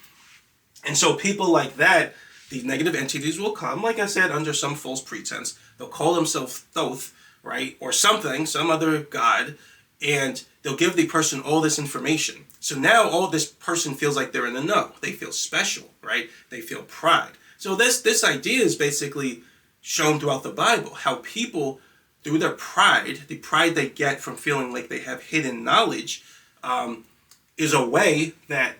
And so people like that, these negative entities will come, like I said, under some false pretense. They'll call themselves Thoth, right? Or something, some other god, and they'll give the person all this information. So now all this person feels like they're in the know. They feel special, right? They feel pride. So this idea is basically shown throughout the Bible, how people, through their pride, the pride they get from feeling like they have hidden knowledge, is a way that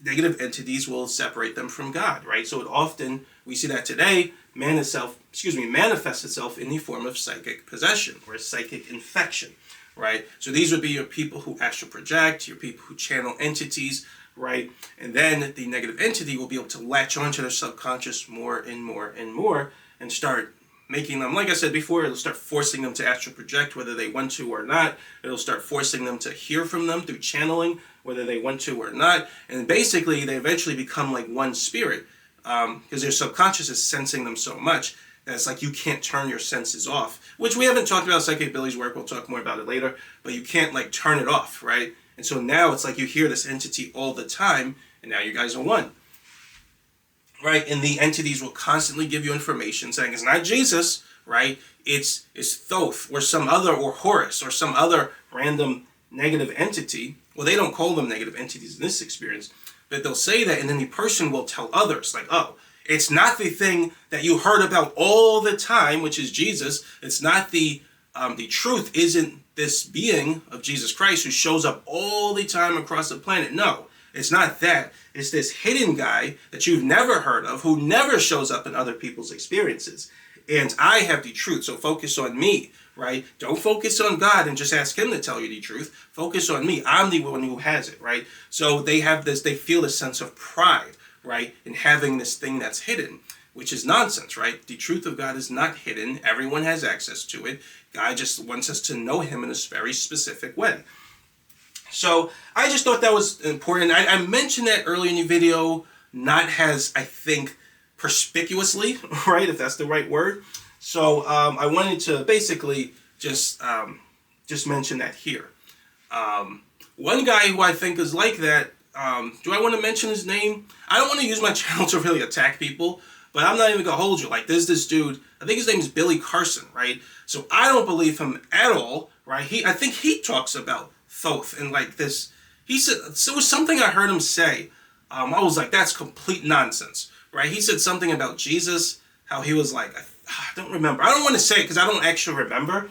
negative entities will separate them from God, right? So it often, we see that today, manifests itself in the form of psychic possession or psychic infection, right? So these would be your people who astral project, your people who channel entities, right? And then the negative entity will be able to latch onto their subconscious more and more and more and start making them, like I said before, it'll start forcing them to astral project whether they want to or not. It'll start forcing them to hear from them through channeling whether they want to or not. And basically, they eventually become like one spirit because their subconscious is sensing them so much that it's like you can't turn your senses off, which we haven't talked about Psychic Billy's work. We'll talk more about it later, but you can't like turn it off, right? And so now it's like you hear this entity all the time, and now you guys are one. Right, and the entities will constantly give you information saying it's not Jesus, right? It's Thoth or some other, or Horus or some other random negative entity. Well, they don't call them negative entities in this experience, but they'll say that, and then the person will tell others, like, oh, it's not the thing that you heard about all the time, which is Jesus. It's not the truth isn't this being of Jesus Christ who shows up all the time across the planet. No. It's not that. It's this hidden guy that you've never heard of who never shows up in other people's experiences. And I have the truth, so focus on me, right? Don't focus on God and just ask him to tell you the truth. Focus on me. I'm the one who has it, right? So they feel this sense of pride, right, in having this thing that's hidden, which is nonsense, right? The truth of God is not hidden. Everyone has access to it. God just wants us to know him in a very specific way. So I just thought that was important. I mentioned that earlier in the video, not as, I think, perspicuously, right, if that's the right word. So I wanted to basically just mention that here. One guy who I think is like that, do I want to mention his name? I don't want to use my channel to really attack people, but I'm not even going to hold you. Like, there's this dude, I think his name is Billy Carson, right? So I don't believe him at all, right? I think he talks about Thoth and like this. He said, so it was something I heard him say. I was like, that's complete nonsense, right? He said something about Jesus, how he was like, I don't remember. I don't want to say it because I don't actually remember,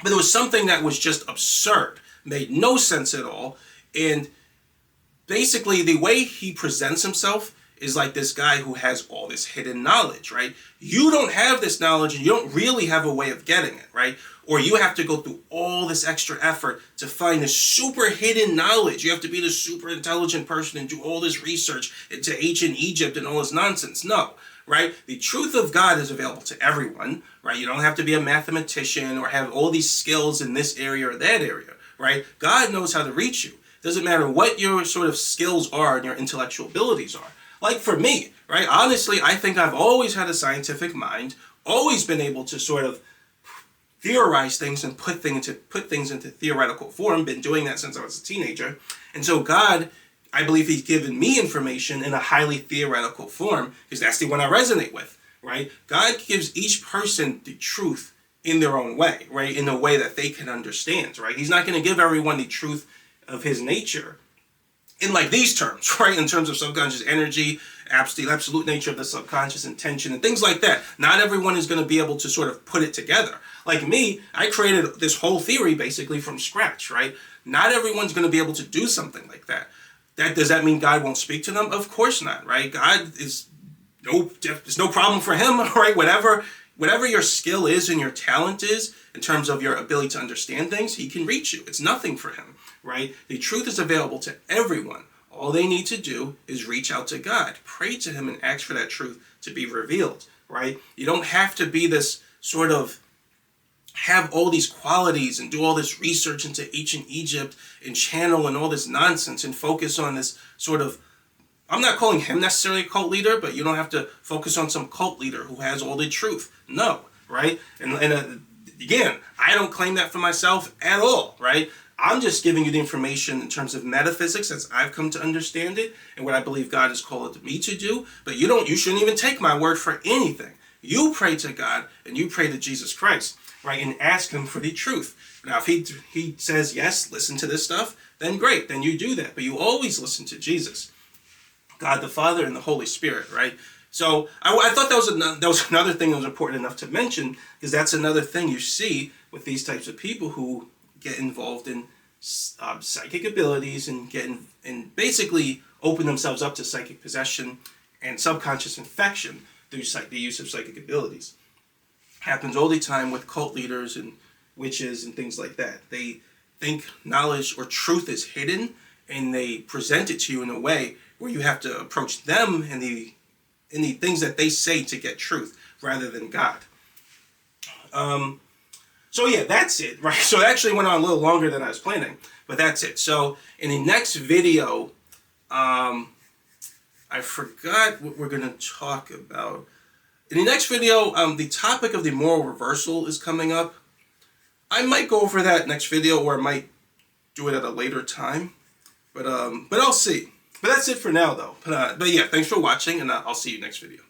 but it was something that was just absurd, made no sense at all. And basically the way he presents himself is like this guy who has all this hidden knowledge, right? You don't have this knowledge and you don't really have a way of getting it, right? Or you have to go through all this extra effort to find this super hidden knowledge. You have to be this super intelligent person and do all this research into ancient Egypt and all this nonsense. No, right? The truth of God is available to everyone, right? You don't have to be a mathematician or have all these skills in this area or that area, right? God knows how to reach you. Doesn't matter what your sort of skills are and your intellectual abilities are. Like for me, right? Honestly, I think I've always had a scientific mind, always been able to sort of theorize things and put things into theoretical form. Been doing that since I was a teenager. And so God, I believe he's given me information in a highly theoretical form because that's the one I resonate with, right? God gives each person the truth in their own way, right? In a way that they can understand, right? He's not going to give everyone the truth of his nature in like these terms, right? In terms of subconscious energy, absolute nature of the subconscious, intention, and things like that. Not everyone is going to be able to sort of put it together. Like me, I created this whole theory basically from scratch, right? Not everyone's going to be able to do something like that. Does that mean God won't speak to them? Of course not, right? God is there's no problem for him, right? Whatever your skill is and your talent is in terms of your ability to understand things, he can reach you. It's nothing for him, right? The truth is available to everyone. All they need to do is reach out to God, pray to him, and ask for that truth to be revealed, right? You don't have to be this sort of have all these qualities and do all this research into ancient Egypt and channel and all this nonsense and focus on this sort of, I'm not calling him necessarily a cult leader, but you don't have to focus on some cult leader who has all the truth. No, right? And again, I don't claim that for myself at all, right? I'm just giving you the information in terms of metaphysics as I've come to understand it and what I believe God has called me to do. But you shouldn't even take my word for anything. You pray to God and you pray to Jesus Christ, right? And ask him for the truth. Now, if he says, yes, listen to this stuff, then great, then you do that. But you always listen to Jesus, God the Father and the Holy Spirit, right? So I thought that was another thing that was important enough to mention, because that's another thing you see with these types of people who get involved in psychic abilities and basically open themselves up to psychic possession and subconscious infection through the use of psychic abilities. Happens all the time with cult leaders and witches and things like that. They think knowledge or truth is hidden, and they present it to you in a way where you have to approach them and the things that they say to get truth rather than God. So yeah, that's it, right? So it actually went on a little longer than I was planning, but that's it. So in the next video, I forgot what we're going to talk about. In the next video, the topic of the moral reversal is coming up. I might go over that next video, or I might do it at a later time, but I'll see. But that's it for now, though. But yeah, thanks for watching, and I'll see you next video.